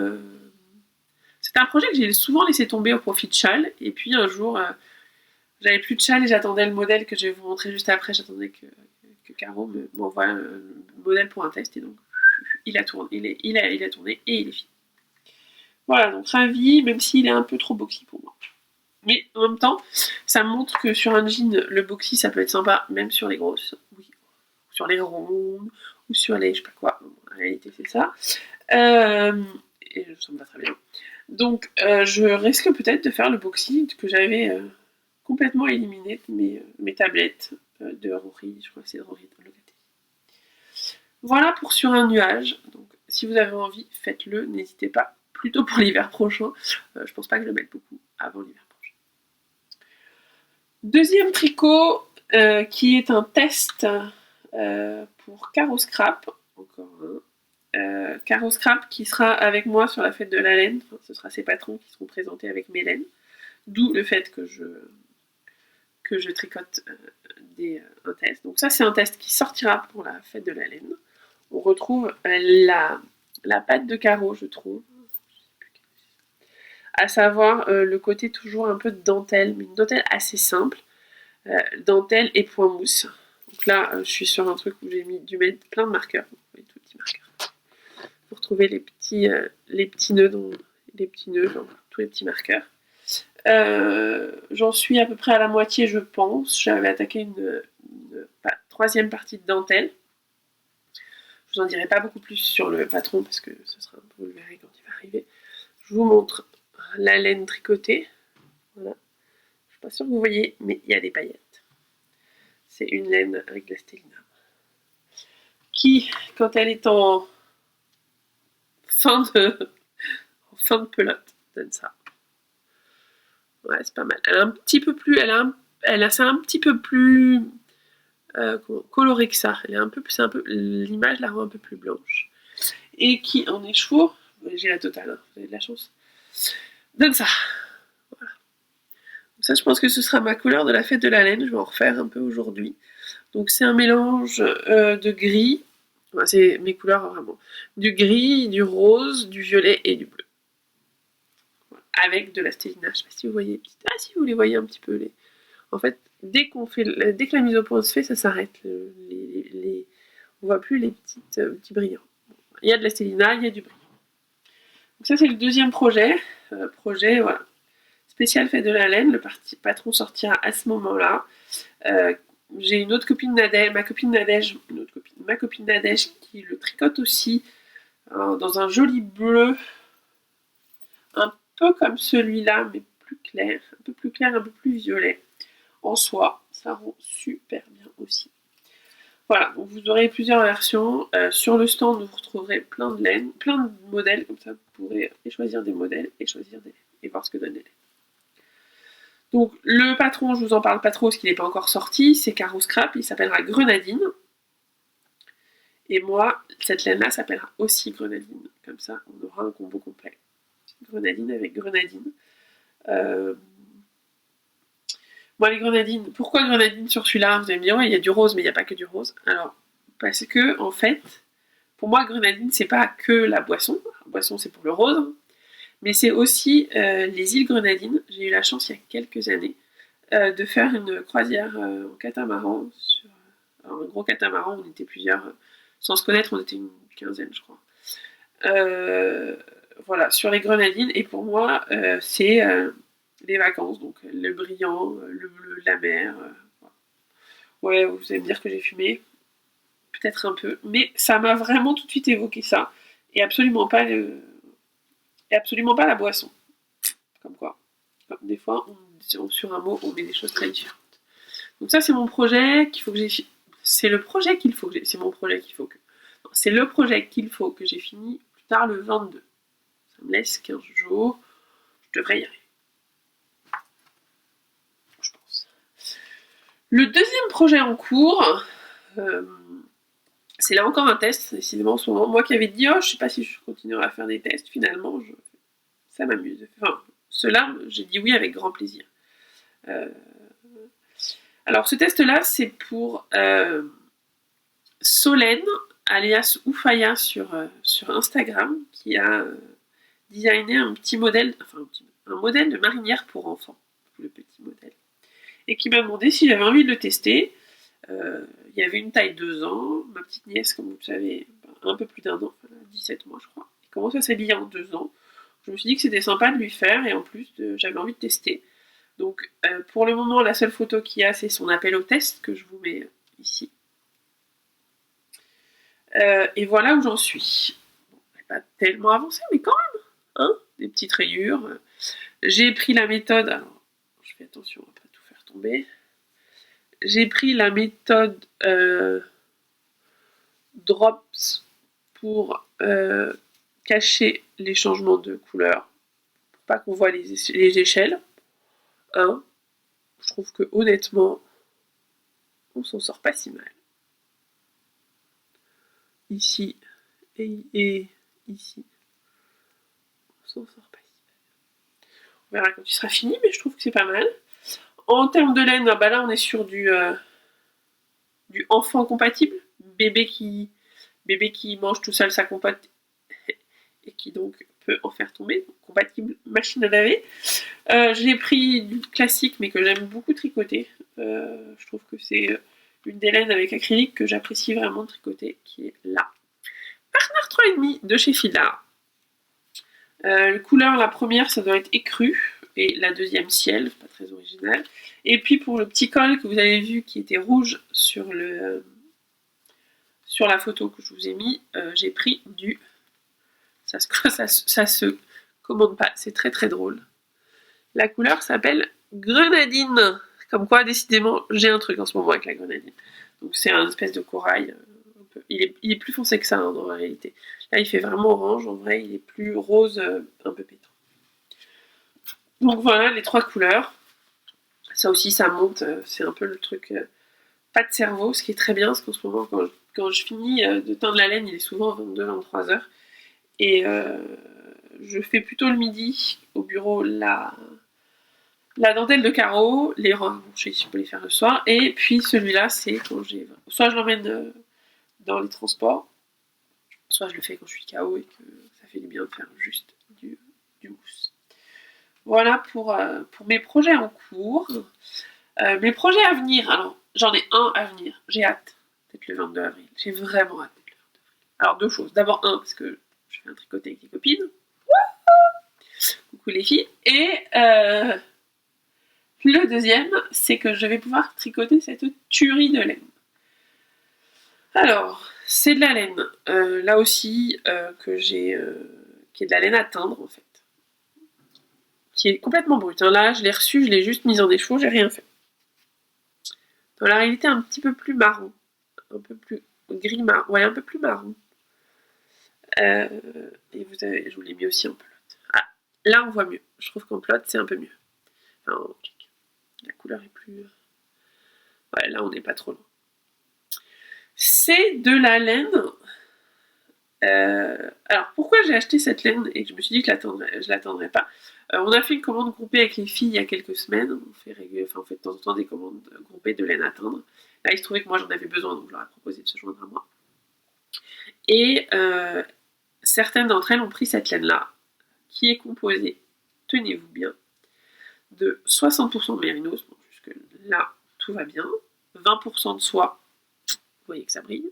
c'était un projet que j'ai souvent laissé tomber au profit de châle, et puis un jour j'avais plus de châle et j'attendais le modèle que je vais vous montrer juste après, j'attendais que Caro m'envoie le modèle pour un test, et donc il a tourné, il a tourné et il est fini. Voilà, donc ravi, même s'il est un peu trop boxy pour moi. Mais en même temps, ça montre que sur un jean, le boxy, ça peut être sympa, même sur les grosses. Oui. Sur les rondes, ou sur les je sais pas quoi. En réalité, c'est ça. Et ça me va très bien. Donc, je risque peut-être de faire le boxy que j'avais complètement éliminé de mes tablettes de Rory. Je crois que c'est de Rory dans le côté. Voilà pour sur un nuage. Donc, si vous avez envie, faites-le. N'hésitez pas. Plutôt pour l'hiver prochain. Je pense pas que je le mette beaucoup avant l'hiver. Deuxième tricot qui est un test pour Caro Scrap, encore un. Caro Scrap qui sera avec moi sur la fête de la laine, enfin, ce sera ses patrons qui seront présentés avec mes laines, d'où le fait que je tricote un test. Donc ça c'est un test qui sortira pour la fête de la laine. On retrouve la patte de Caro, je trouve, à savoir le côté toujours un peu de dentelle, mais une dentelle assez simple. Dentelle et point mousse. Donc là, je suis sur un truc où j'ai dû mettre plein de marqueurs. Oui, tout petits marqueurs. Pour trouver les petits nœuds, genre tous les petits marqueurs. J'en suis à peu près à la moitié, je pense. J'avais attaqué une troisième partie de dentelle. Je vous en dirai pas beaucoup plus sur le patron parce que ce sera, vous le verrez quand il va arriver. Je vous montre la laine tricotée. Voilà. Je suis pas sûre que vous voyez, mais il y a des paillettes. C'est une laine avec de la stélina. Qui, quand elle est en fin de pelote, donne ça. Ouais, c'est pas mal. Elle a un petit peu plus, c'est un petit peu plus coloré que ça. L'image la rend un peu plus blanche. Et qui, en écheveau, j'ai la totale, hein, vous avez de la chance, donne ça. Voilà. Donc ça, je pense que ce sera ma couleur de la fête de la laine. Je vais en refaire un peu aujourd'hui. Donc c'est un mélange de gris, enfin, c'est mes couleurs vraiment, du gris, du rose, du violet et du bleu. Voilà. Avec de la stélina, je sais pas si vous voyez, si vous les voyez un petit peu. En fait, dès que la mise au point se fait, ça s'arrête. On voit plus les petits brillants. Il y a de la stélina, il y a du brillant. Donc ça c'est le deuxième projet. Voilà. Spécial fête de la laine, le patron sortira à ce moment-là. J'ai une autre copine Nadège, ma copine Nadège qui le tricote aussi dans un joli bleu, un peu comme celui-là, mais plus clair, un peu plus clair, un peu plus violet, en soie. Ça rend super bien aussi. Voilà, donc vous aurez plusieurs versions. Sur le stand, vous retrouverez plein de laines, plein de modèles, comme ça vous pourrez choisir des modèles et choisir des laines et voir ce que donne les laines. Donc le patron, je vous en parle pas trop parce qu'il n'est pas encore sorti, c'est Caro Scrap, il s'appellera Grenadine. Et moi, cette laine-là s'appellera aussi Grenadine. Comme ça, on aura un combo complet. Grenadine avec Grenadine. Moi, les grenadines, pourquoi grenadine sur celui-là? Vous allez me dire, ouais, il y a du rose, mais il n'y a pas que du rose. Alors, parce que, en fait, pour moi, grenadine, c'est pas que la boisson. La boisson, c'est pour le rose. Mais c'est aussi les îles Grenadines. J'ai eu la chance, il y a quelques années, de faire une croisière en catamaran. Alors, un gros catamaran, on était plusieurs. Sans se connaître, on était une quinzaine, je crois. Voilà, sur les Grenadines. Et pour moi, c'est les vacances, donc le brillant, le bleu, la mer. Ouais, vous allez me dire que j'ai fumé, peut-être un peu, mais ça m'a vraiment tout de suite évoqué ça, et absolument pas la boisson. Comme quoi, des fois, sur un mot, on met des choses très différentes. Donc ça, c'est mon projet qu'il faut que j'ai. C'est le projet qu'il faut que j'ai. C'est mon projet qu'il faut que. Non, c'est le projet qu'il faut que j'ai fini plus tard le 22. Ça me laisse 15 jours. Je devrais y arriver. Je pense. Le deuxième projet en cours, c'est là encore un test, décidément en ce moment. Moi qui avais dit, oh, je sais pas si je continuerai à faire des tests, finalement, ça m'amuse. Enfin, cela, j'ai dit oui avec grand plaisir. Alors, ce test-là, c'est pour Solène, alias Oufaya sur Instagram, qui a designé un petit modèle, enfin un modèle de marinière pour enfants, le petit modèle, et qui m'a demandé si j'avais envie de le tester. Il y avait une taille 2 ans, ma petite nièce, comme vous le savez, un peu plus d'un an, 17 mois je crois, elle commence à s'habiller en 2 ans. Je me suis dit que c'était sympa de lui faire, et en plus j'avais envie de tester. Donc pour le moment, la seule photo qu'il y a, c'est son appel au test, que je vous mets ici. Et voilà où j'en suis. Bon, pas tellement avancé, mais quand même, hein, des petites rayures. J'ai pris la méthode, alors je fais attention à pas tout faire tomber. J'ai pris la méthode Drops pour cacher les changements de couleur, pour pas qu'on voit les échelles. Hein. Je trouve que honnêtement, on s'en sort pas si mal. Ici et ici, on s'en sort pas si mal. On verra quand il sera fini, mais je trouve que c'est pas mal. En termes de laine, bah là on est sur du enfant compatible, bébé qui mange tout seul sa compote et qui donc peut en faire tomber, compatible machine à laver. J'ai pris du classique mais que j'aime beaucoup tricoter. Je trouve que c'est une des laines avec acrylique que j'apprécie vraiment de tricoter, qui est là. Partner 3,5 de chez Fila. Couleur, la première, ça doit être écru, et la deuxième ciel, pas très original. Et puis pour le petit col que vous avez vu qui était rouge sur la photo que je vous ai mis, j'ai pris du... Ça se commande pas, c'est très très drôle. La couleur s'appelle Grenadine. Comme quoi, décidément, j'ai un truc en ce moment avec la grenadine. Donc c'est un espèce de corail. Il est plus foncé que ça hein, dans la réalité. Là, il fait vraiment orange. En vrai, il est plus rose, un peu pétant. Donc voilà, les 3 couleurs. Ça aussi, ça monte. C'est un peu le truc pas de cerveau, ce qui est très bien, parce qu'en ce moment, quand je finis de teindre la laine, il est souvent 22-23 heures. Et je fais plutôt le midi au bureau la dentelle de carreau, les rangs, je peux les faire le soir, et puis celui-là, c'est quand j'ai... Soit je l'emmène dans les transports, soit je le fais quand je suis KO et que ça fait du bien de faire juste du mousse. Voilà pour mes projets en cours. Mes projets à venir, alors j'en ai un à venir, j'ai hâte d'être le 22 avril, j'ai vraiment hâte d'être le 22 avril. Alors 2 choses, d'abord parce que je fais un tricoté avec des copines, coucou les filles, et le deuxième, c'est que je vais pouvoir tricoter cette tuerie de laine. Alors, c'est de la laine. Là aussi, que j'ai, qui est de la laine à teindre, en fait. Qui est complètement brute. Hein. Là, je l'ai reçue, je l'ai juste mise en défaut, j'ai rien fait. Dans la réalité, un petit peu plus marron. Un peu plus gris marron. Ouais, un peu plus marron. Et je vous l'ai mis aussi en pelote. Ah, là, on voit mieux. Je trouve qu'en pelote, c'est un peu mieux. Enfin, la couleur est plus... Ouais, là, on n'est pas trop loin. C'est de la laine. Alors, pourquoi j'ai acheté cette laine et que je me suis dit que je l'attendrais pas. On a fait une commande groupée avec les filles il y a quelques semaines. On fait de temps en temps des commandes groupées de laine à teindre. Là, il se trouvait que moi, j'en avais besoin, donc je leur ai proposé de se joindre à moi. Et certaines d'entre elles ont pris cette laine-là, qui est composée, tenez-vous bien, de 60% de mérinos, bon, jusque là, tout va bien, 20% de soie, vous voyez que ça brille,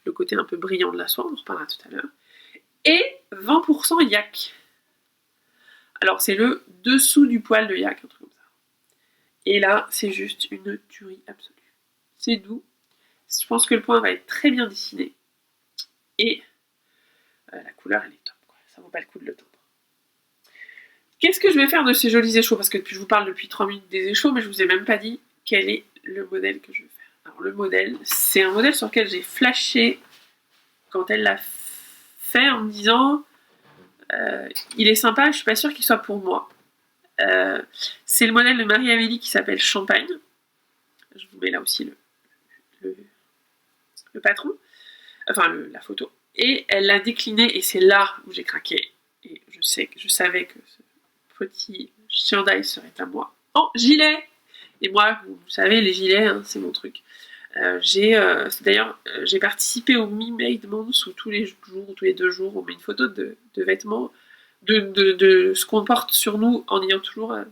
le côté un peu brillant de la soie, on en reparlera tout à l'heure, et 20% yak. Alors c'est le dessous du poil de yak, un truc comme ça. Et là, c'est juste une tuerie absolue. C'est doux, je pense que le point va être très bien dessiné, et la couleur, elle est top, quoi. Ça vaut pas le coup de le teindre. Qu'est-ce que je vais faire de ces jolis échos? Parce que je vous parle depuis 3 minutes des échos, mais je vous ai même pas dit quel est le modèle que je vais faire. Alors le modèle, c'est un modèle sur lequel j'ai flashé quand elle l'a fait en me disant il est sympa, je suis pas sûre qu'il soit pour moi. C'est le modèle de Marie-Amélie qui s'appelle Champagne. Je vous mets là aussi le patron, enfin la photo. Et elle l'a décliné et c'est là où j'ai craqué. Et je savais que ce petit chandail serait à moi. Oh, gilet! Et moi, vous savez, les gilets, hein, c'est mon truc. D'ailleurs, j'ai participé au Me Made Month où tous les jours, tous les 2 jours, on met une photo de vêtements, de ce qu'on porte sur nous en ayant toujours un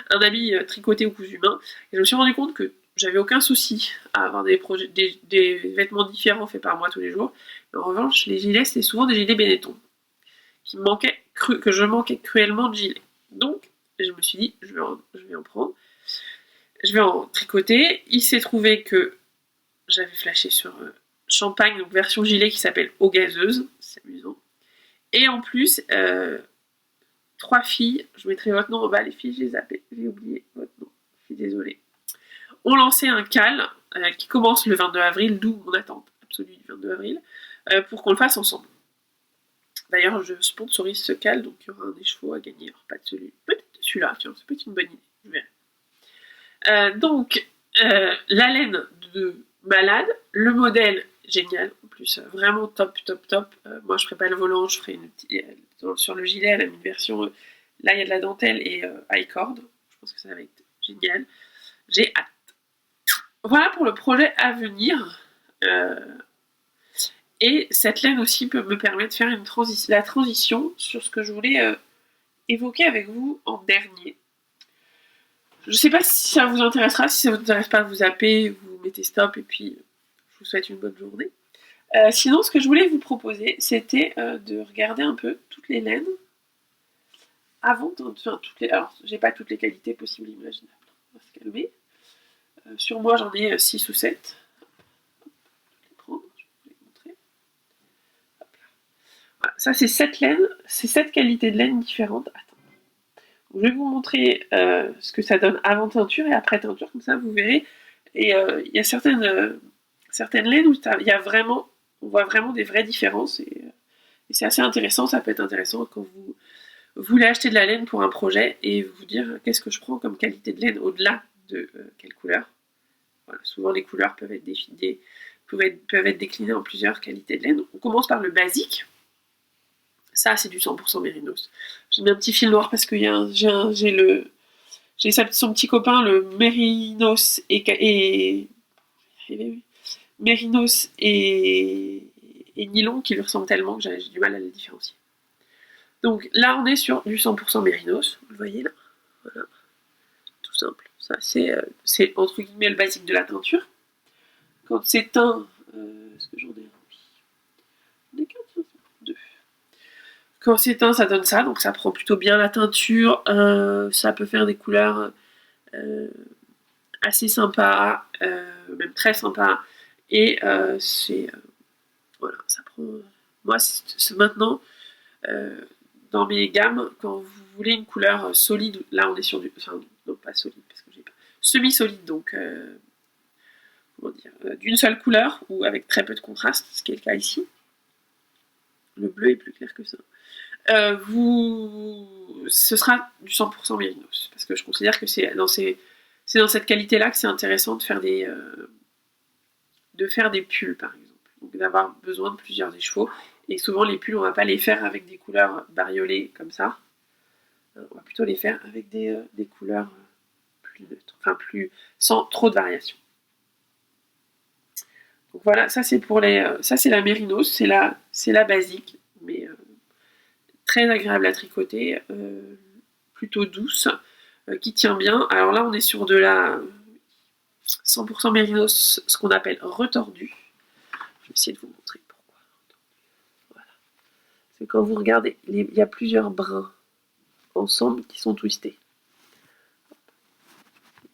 habit tricoté ou cousu main. Et je me suis rendu compte que j'avais aucun souci à avoir des vêtements différents faits par moi tous les jours. Mais en revanche, les gilets, c'était souvent des gilets Benetton que je manquais cruellement de gilets. Donc, je me suis dit, je vais en prendre. Je vais en tricoter. Il s'est trouvé que j'avais flashé sur Champagne, donc version gilet qui s'appelle Eau gazeuse. C'est amusant. Et en plus, 3 filles, je mettrai votre nom en bas, les filles, j'ai zappé, j'ai oublié votre nom, je suis désolée. On lancé un cal qui commence le 22 avril, d'où mon attente absolue du 22 avril, pour qu'on le fasse ensemble. D'ailleurs, je sponsorise ce cal, donc il y aura un des chevaux à gagner. Alors, pas de celui, peut-être celui-là, tiens, ça peut être une bonne idée, je verrai. Donc, la laine de malade, le modèle génial, en plus, vraiment top. Moi, je ferai pas le volant, je ferai sur le gilet, elle a mis une version, là, il y a de la dentelle et high cord. Je pense que ça va être génial. J'ai hâte. Voilà pour le projet à venir. Et cette laine aussi peut me permettre de faire la transition sur ce que je voulais évoquer avec vous en dernier. Je ne sais pas si ça vous intéressera. Si ça ne vous intéresse pas, vous zappez, vous mettez stop et puis je vous souhaite une bonne journée. Sinon, ce que je voulais vous proposer, c'était de regarder un peu toutes les laines avant alors, j'ai pas toutes les qualités possibles et imaginables. On va se calmer. Sur moi, j'en ai 6 ou 7. Voilà, ça, c'est 7 laines, c'est 7 qualités de laine différentes. Attends. Je vais vous montrer ce que ça donne avant teinture et après teinture, comme ça vous verrez. Et il y a certaines laines où on voit vraiment des vraies différences et c'est assez intéressant. Ça peut être intéressant quand vous voulez acheter de la laine pour un projet et vous dire qu'est-ce que je prends comme qualité de laine au-delà de quelle couleur. Voilà, souvent les couleurs peuvent être déclinées en plusieurs qualités de laine. On commence par le basique. Ça, c'est du 100% mérinos. J'ai mis un petit fil noir parce que j'ai son petit copain, le mérinos et nylon qui lui ressemblent tellement que j'ai du mal à les différencier. Donc là, on est sur du 100% mérinos. Vous le voyez là, voilà, tout simple. Ça, c'est entre guillemets le basique de la teinture. Quand c'est teint, est-ce que j'en ai Quand c'est teint, ça donne ça, donc ça prend plutôt bien la teinture. Ça peut faire des couleurs assez sympas. même très sympa. Et voilà, ça prend... Moi, c'est maintenant, dans mes gammes, quand vous voulez une couleur solide, là on est sur du... Enfin, non, pas solide, parce que j'ai pas... Semi-solide, donc... comment dire, d'une seule couleur, ou avec très peu de contraste, ce qui est le cas ici. Le bleu est plus clair que ça. Ce sera du 100% mérinos, parce que je considère que c'est dans cette qualité-là que c'est intéressant de faire des pulls, par exemple. Donc d'avoir besoin de plusieurs écheveaux. Et souvent, les pulls, on ne va pas les faire avec des couleurs bariolées comme ça. On va plutôt les faire avec des couleurs plus neutres, enfin sans trop de variations. Donc voilà, ça c'est pour ça c'est la mérinos, c'est la basique, mais très agréable à tricoter, plutôt douce, qui tient bien. Alors là, on est sur de la 100% mérinos, ce qu'on appelle retordu. Je vais essayer de vous montrer pourquoi. Voilà. C'est quand vous regardez, il y a plusieurs brins ensemble qui sont twistés. Je ne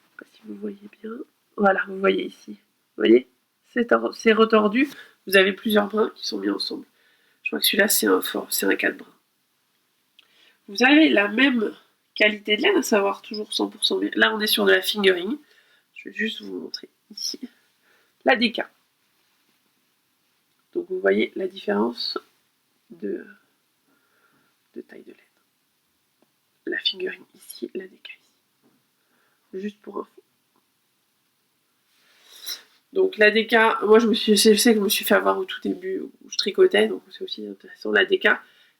sais pas si vous voyez bien. Voilà, vous voyez ici. Vous voyez, c'est retordu. Vous avez plusieurs brins qui sont mis ensemble. Je crois que celui-là, c'est un 4 brins. Vous avez la même qualité de laine, à savoir toujours 100% bien. Là, on est sur de la fingering. Je vais juste vous montrer ici. La DK. Donc, vous voyez la différence de taille de laine. La fingering ici, la DK ici. Juste pour info. Donc, la DK, moi, je sais que je me suis fait avoir au tout début où je tricotais, donc c'est aussi intéressant. La DK,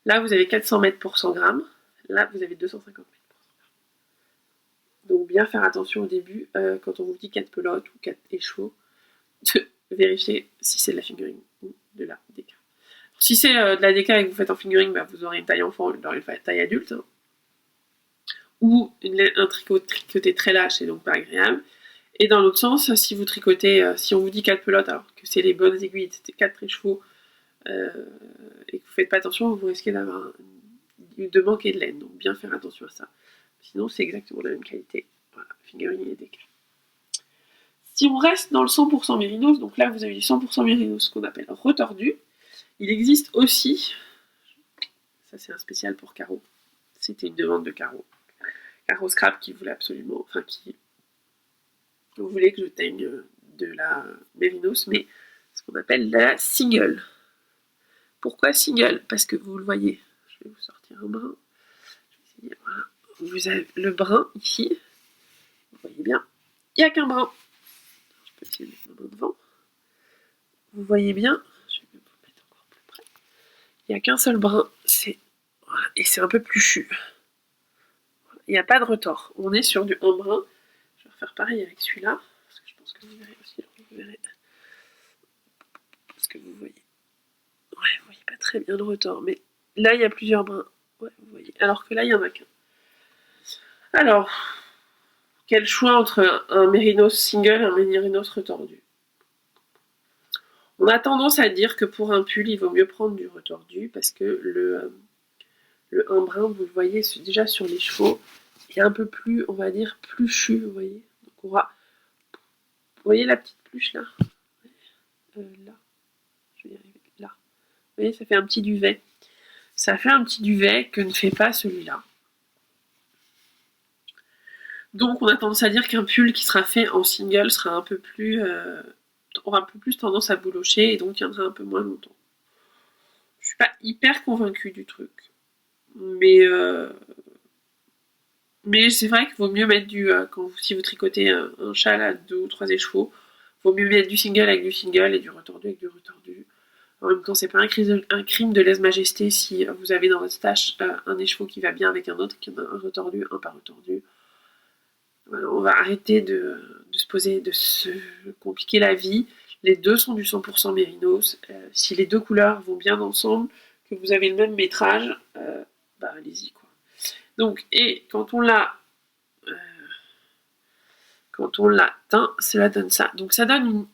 là, vous avez 400 mètres pour 100 grammes. Là, vous avez 250 mètres pour 100 grammes. Donc, bien faire attention au début, quand on vous dit 4 pelotes ou 4 écheveaux, de vérifier si c'est de la fingering ou de la DK. Si c'est de la DK et que vous faites en fingering, bah, vous aurez une taille enfant, vous aurez une taille adulte. Hein. Ou un tricot tricoté très lâche et donc pas agréable. Et dans l'autre sens, si vous tricotez, si on vous dit 4 pelotes alors que c'est les bonnes aiguilles, c'était 4 écheveaux, et que vous faites pas attention, vous risquez de manquer de laine. Donc bien faire attention à ça. Sinon, c'est exactement la même qualité. Voilà, fingering et DK. Si on reste dans le 100% mérinos, donc là vous avez du 100% mérinos, ce qu'on appelle retordu, il existe aussi, ça c'est un spécial pour Caro, c'était une demande de Caro Scrap qui voulait absolument, enfin qui voulait que je teigne de la mérinos, mais ce qu'on appelle la single. Pourquoi single? Parce que vous le voyez, je vais vous sortir un brin, voilà. Vous avez le brin ici, vous voyez bien, il n'y a qu'un brin. Je peux essayer de mettre ma main devant. Vous voyez bien, je vais vous mettre encore plus près. Il n'y a qu'un seul brin, voilà, et c'est un peu plus chu. Il n'y a pas de retort. On est sur du 1 brin. Je vais refaire pareil avec celui-là, parce que je pense que vous verrez aussi. Vous verrez. Parce que vous voyez. Ouais, vous voyez pas très bien le retort, mais là il y a plusieurs brins. Ouais, vous voyez. Alors que là il y en a qu'un. Alors, quel choix entre un mérinos single et un mérinos retordu? On a tendance à dire que pour un pull, il vaut mieux prendre du retordu parce que le 1 brin, vous le voyez déjà sur les chevaux, est un peu plus, on va dire, plus chu, vous voyez. Donc on va... Vous voyez la petite pluche là, là, je vais y arriver, là. Vous voyez, ça fait un petit duvet. Ça fait un petit duvet que ne fait pas celui-là. Donc on a tendance à dire qu'un pull qui sera fait en single sera un peu plus... aura un peu plus tendance à boulocher et donc tiendra un peu moins longtemps. Je suis pas hyper convaincue du truc. Mais c'est vrai qu'il vaut mieux mettre si vous tricotez un châle à 2 ou 3 écheveaux, il vaut mieux mettre du single avec du single et du retordu avec du retordu. En même temps, c'est pas un crime de lèse-majesté si vous avez dans votre stache un écheveau qui va bien avec un autre, qui en a un retordu, un pas retordu. Voilà, on va arrêter de se compliquer la vie. Les deux sont du 100% mérinos. Si les deux couleurs vont bien ensemble, que vous avez le même métrage, allez-y quoi. Donc, et quand on l'a teint, cela donne ça. Donc ça donne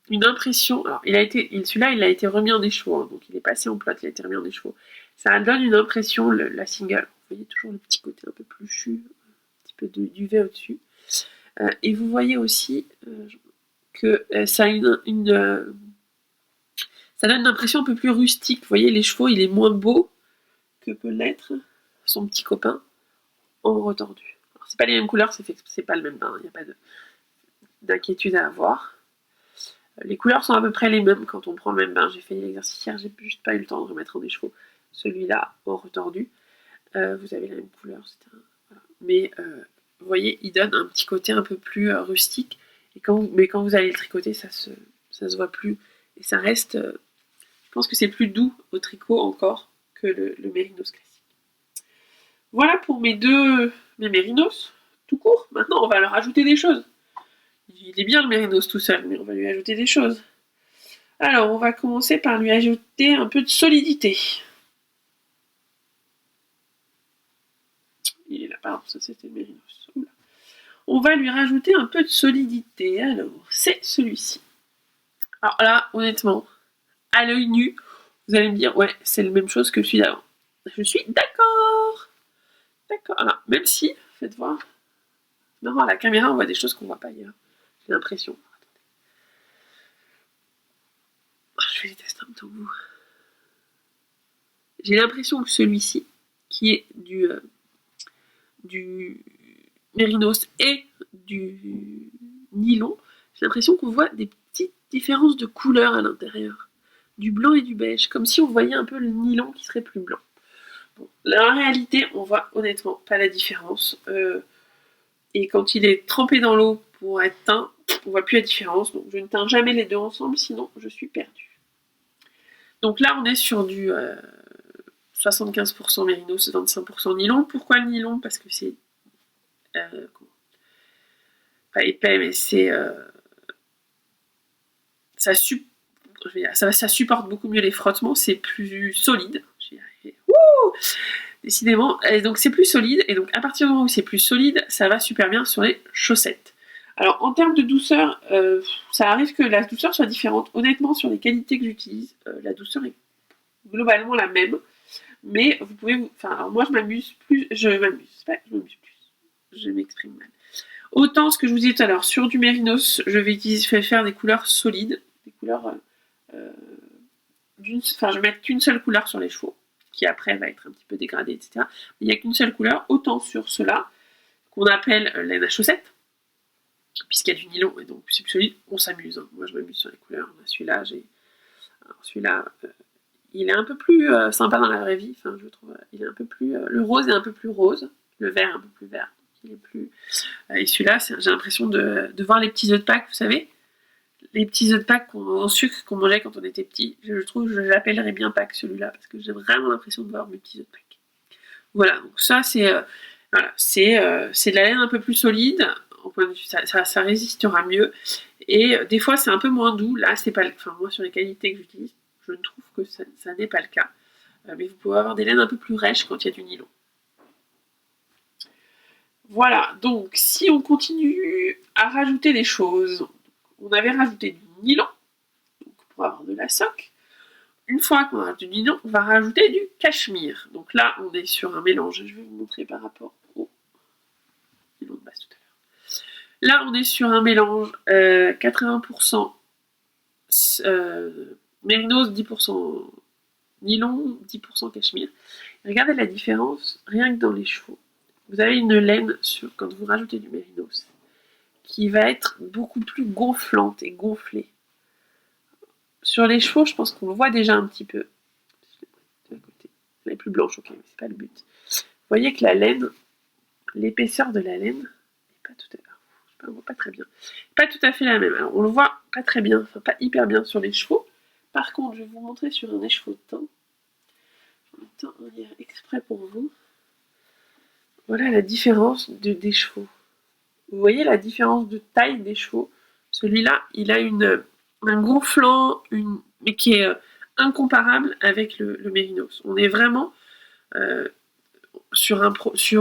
une impression. Alors celui-là il a été remis en écheveau, hein, donc il est passé en plate, il a été remis en écheveau. Ça donne une impression, la single. Vous voyez toujours le petit côté un peu plus chu, un petit peu de duvet au-dessus. Et vous voyez aussi que ça a ça donne une impression un peu plus rustique. Vous voyez, les chevaux, il est moins beau que peut l'être son petit copain en retordu. Alors, c'est pas les mêmes couleurs, c'est pas le même bain, il n'y a pas d'inquiétude à avoir. Les couleurs sont à peu près les mêmes quand on prend le même bain. J'ai fait l'exercice hier, j'ai juste pas eu le temps de remettre en des chevaux. Celui-là, en retordu, vous avez la même couleur, voilà. Mais vous voyez, il donne un petit côté un peu plus rustique. Mais quand vous allez le tricoter, ça se voit plus. Et ça reste, je pense que c'est plus doux au tricot encore que le mérinos classique. Voilà pour mes mérinos, tout court. Maintenant, on va leur ajouter des choses. Il est bien le mérinos tout seul, mais on va lui ajouter des choses. Alors, on va commencer par lui ajouter un peu de solidité. Il est là, pardon, ça c'était le mérinos. Oula. On va lui rajouter un peu de solidité. Alors, c'est celui-ci. Alors là, honnêtement, à l'œil nu, vous allez me dire, ouais, c'est la même chose que celui d'avant. Je suis d'accord. D'accord. Alors, même si, faites voir. Non, à la caméra, on voit des choses qu'on voit pas ailleurs. J'ai l'impression. Je fais les tests en même temps que vous. J'ai l'impression que celui-ci, qui est du mérinos et du nylon, j'ai l'impression qu'on voit des petites différences de couleur à l'intérieur. Du blanc et du beige, comme si on voyait un peu le nylon qui serait plus blanc. Bon, là, en réalité, on voit honnêtement pas la différence. Et quand il est trempé dans l'eau pour être teint, on voit plus la différence. Donc je ne teins jamais les deux ensemble, sinon je suis perdue. Donc là, on est sur du 75% mérinos, 25% nylon. Pourquoi le nylon? Parce que c'est pas épais, mais c'est ça supporte beaucoup mieux les frottements, c'est plus solide. Wouh, décidément. Et donc c'est plus solide, et donc à partir du moment où c'est plus solide, ça va super bien sur les chaussettes. Alors en termes de douceur, ça arrive que la douceur soit différente. Honnêtement, sur les qualités que j'utilise, la douceur est globalement la même. Mais vous pouvez, alors moi je m'amuse plus, je m'exprime mal. Autant ce que je vous disais tout à l'heure, sur du mérinos, je vais faire des couleurs solides, des couleurs, je vais mettre qu'une seule couleur sur les chevaux, qui après va être un petit peu dégradée, etc. Mais il n'y a qu'une seule couleur, autant sur ceux-là, qu'on appelle laine à chaussettes, puisqu'il y a du nylon, et donc c'est plus solide, on s'amuse. Hein. Moi je m'amuse sur les couleurs, celui-là, il est un peu plus sympa dans la vraie vie, enfin, je trouve. Il est un peu plus, le rose est un peu plus rose, le vert un peu plus vert. Il est plus. Et celui-là, j'ai l'impression de voir les petits œufs de Pâques, vous savez, les petits œufs de Pâques en sucre qu'on mangeait quand on était petit. Je trouve que je l'appellerais bien Pâques celui-là parce que j'ai vraiment l'impression de voir mes petits œufs de Pâques. Voilà, donc ça c'est voilà, c'est de la laine un peu plus solide. Au point de vue, ça résistera mieux. Et des fois c'est un peu moins doux. Là c'est pas, enfin moi sur les qualités que j'utilise, je trouve que ça n'est pas le cas. Mais vous pouvez avoir des laines un peu plus rêches quand il y a du nylon. Voilà, donc si on continue à rajouter des choses, on avait rajouté du nylon donc pour avoir de la soque. Une fois qu'on a du nylon, on va rajouter du cachemire. Donc là, on est sur un mélange. Je vais vous montrer par rapport au nylon de base tout à l'heure. Là, on est sur un mélange 80% mérinos, 10% nylon, 10% cachemire. Regardez la différence, rien que dans les chevaux. Vous avez une laine, quand vous rajoutez du mérinos, qui va être beaucoup plus gonflante et gonflée. Sur les chevaux, je pense qu'on le voit déjà un petit peu. Elle est plus blanche, ok, mais c'est pas le but. Vous voyez que la laine, l'épaisseur de la laine, n'est pas tout à fait, on voit pas très bien. Pas tout à fait la même. Alors, on le voit pas très bien, enfin pas hyper bien sur les chevaux. Par contre, je vais vous montrer sur un écheveau de teint. Je vais en lire exprès pour vous. Voilà la différence des chevaux. Vous voyez la différence de taille des chevaux. Celui-là, il a un gonflant, mais qui est incomparable avec le mérinos. On est vraiment sur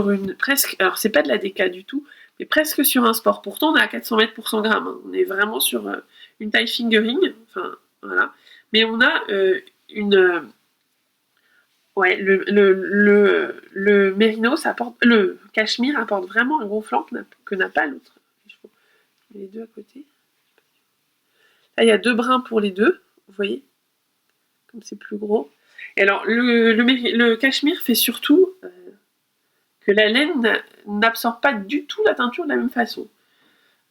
une presque, alors c'est pas de la DK du tout, mais presque sur un sport. Pourtant, on est à 400 mètres pour 100 grammes. Hein. On est vraiment sur une taille fingering. Enfin, voilà. Mais on a ouais, le mérinos apporte, le cachemire apporte vraiment un gonflant que n'a pas l'autre. les deux à côté. Là, il y a 2 brins pour les deux, vous voyez, comme c'est plus gros. Et alors, le cachemire fait surtout que la laine n'absorbe pas du tout la teinture de la même façon.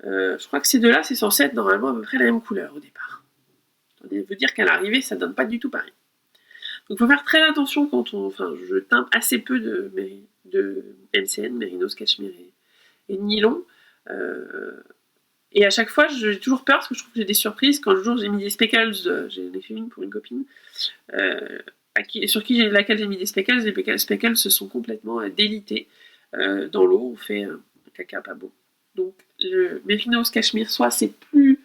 Je crois que ces deux-là, c'est censé être normalement à peu près la même couleur au départ. Ça veut dire qu'à l'arrivée, ça donne pas du tout pareil. Donc il faut faire très attention quand on... Enfin, je teinte assez peu de MCN, Mérinos, Cachemire et Nylon. Et à chaque fois, j'ai toujours peur parce que je trouve que j'ai des surprises. Quand le jour j'ai mis des speckles, j'en ai fait une pour une copine, sur laquelle j'ai mis des speckles, les speckles se sont complètement délités dans l'eau. On fait un caca pas beau. Donc le Mérinos Cachemire, soit c'est plus...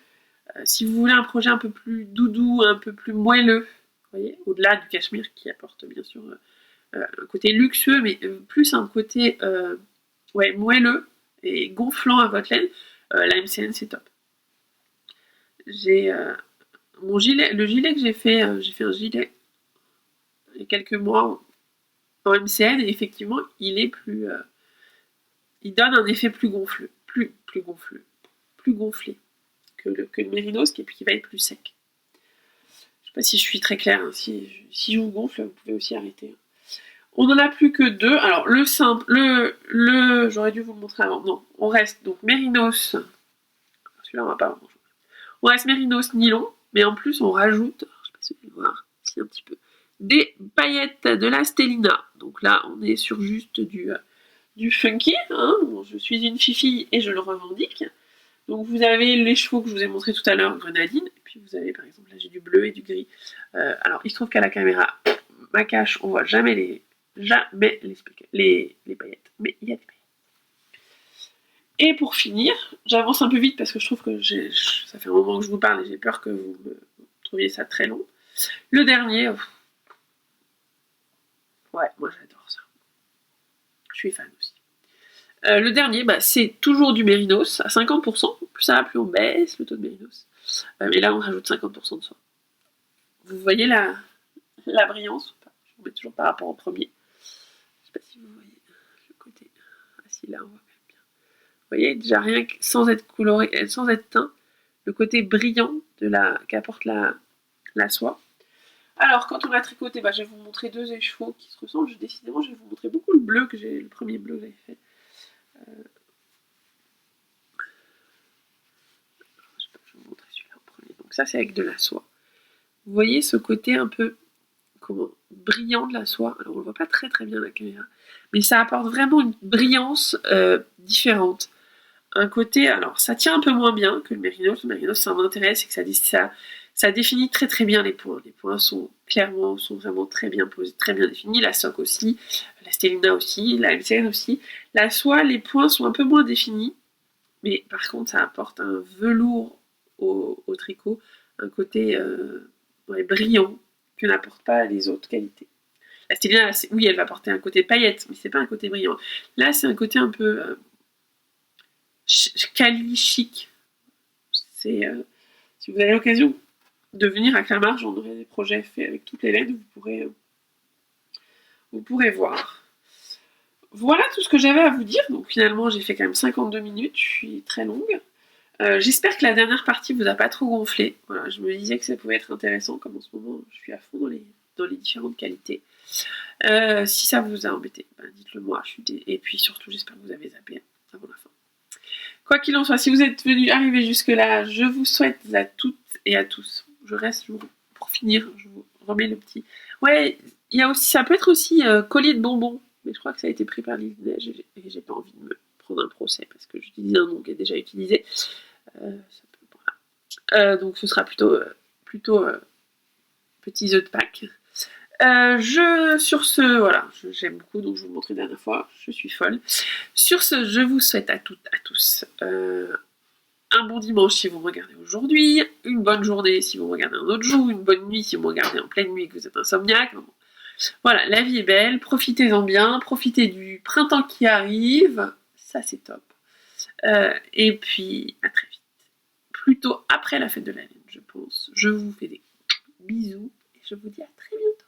si vous voulez un projet un peu plus doudou, un peu plus moelleux, vous voyez, au-delà du cachemire qui apporte bien sûr un côté luxueux, mais plus un côté moelleux et gonflant à votre laine, la MCN c'est top. J'ai mon gilet, le gilet que j'ai fait un gilet il y a quelques mois en MCN et effectivement il est plus, il donne un effet plus gonflé, plus gonflé que le Mérinos qui va être plus sec. Je sais pas si je suis très claire, hein. Si je vous gonfle, vous pouvez aussi arrêter. On n'en a plus que 2. Alors le simple, j'aurais dû vous le montrer avant. Non, on reste donc Mérinos. Celui-là on va pas. On reste Mérinos Nylon, mais en plus on rajoute, je sais pas si vous pouvez voir, si un petit peu, des paillettes de la Stellina. Donc là on est sur juste du funky. Hein. Bon, je suis une fifi et je le revendique. Donc vous avez les chevaux que je vous ai montré tout à l'heure, grenadine, et puis vous avez par exemple là j'ai du bleu et du gris. Alors il se trouve qu'à la caméra, ma cache, on voit jamais les paillettes, mais il y a des paillettes. Et pour finir, j'avance un peu vite parce que je trouve que ça fait un moment que je vous parle et j'ai peur que vous me trouviez ça très long. Le dernier, ouais, moi j'adore ça. Je suis fan aussi. Le dernier, c'est toujours du Mérinos à 50%. Plus ça va, plus on baisse le taux de Mérinos. Et là, on rajoute 50% de soie. Vous voyez la brillance ou pas? Je vous mets toujours par rapport au premier. Je sais pas si vous voyez le côté. Ah si, là, on voit même bien. Vous voyez, déjà rien que sans être coloré, sans être teint, le côté brillant qu'apporte la soie. Alors, quand on l'a tricoté, je vais vous montrer 2 écheveaux qui se ressemblent. Décidément, je vais vous montrer beaucoup le bleu le premier bleu que j'avais fait. Je vais vous montrer celui-là en premier. Donc ça, c'est avec de la soie. Vous voyez ce côté un peu brillant de la soie. Alors on le voit pas très très bien à la caméra, mais ça apporte vraiment une brillance différente. Un côté, alors ça tient un peu moins bien que le Mérinos. Le Mérinos, c'est un intérêt, c'est que ça définit très très bien les points. Les points sont vraiment très bien posés, très bien définis. La soque aussi, la Stellina aussi, la MCN aussi. La soie, les points sont un peu moins définis, mais par contre ça apporte un velours au tricot, un côté brillant que n'apportent pas les autres qualités. La Stellina, oui, elle va apporter un côté paillette, mais c'est pas un côté brillant. Là, c'est un côté un peu quali chic. Si vous avez l'occasion de venir à Clamart, j'en aurai des projets faits avec toutes les laines, vous pourrez voir. Voilà tout ce que j'avais à vous dire. Donc finalement, j'ai fait quand même 52 minutes, je suis très longue. J'espère que la dernière partie vous a pas trop gonflé. Voilà, je me disais que ça pouvait être intéressant, comme en ce moment je suis à fond dans les différentes qualités. Si ça vous a embêté, dites-le moi. Et puis surtout, j'espère que vous avez zappé avant la fin. Quoi qu'il en soit, si vous êtes arrivé jusque-là, je vous souhaite à toutes et à tous. Pour finir, je vous remets le petit. Ouais, il y a aussi, ça peut être aussi collier de bonbons, mais je crois que ça a été pris par l'île Neige et j'ai pas envie de me prendre un procès parce que j'utilise un nom qui est déjà utilisé. Donc ce sera plutôt petits œufs de Pâques. Sur ce, voilà, j'aime beaucoup, donc je vous le montrais la dernière fois, je suis folle. Sur ce, je vous souhaite à toutes, à tous, un bon dimanche si vous me regardez aujourd'hui, une bonne journée si vous me regardez un autre jour, une bonne nuit si vous me regardez en pleine nuit et que vous êtes insomniaque. Voilà, la vie est belle, profitez-en bien, profitez du printemps qui arrive, ça c'est top. Et puis, à très vite. Plutôt après la fête de la laine, je pense. Je vous fais des bisous et je vous dis à très bientôt.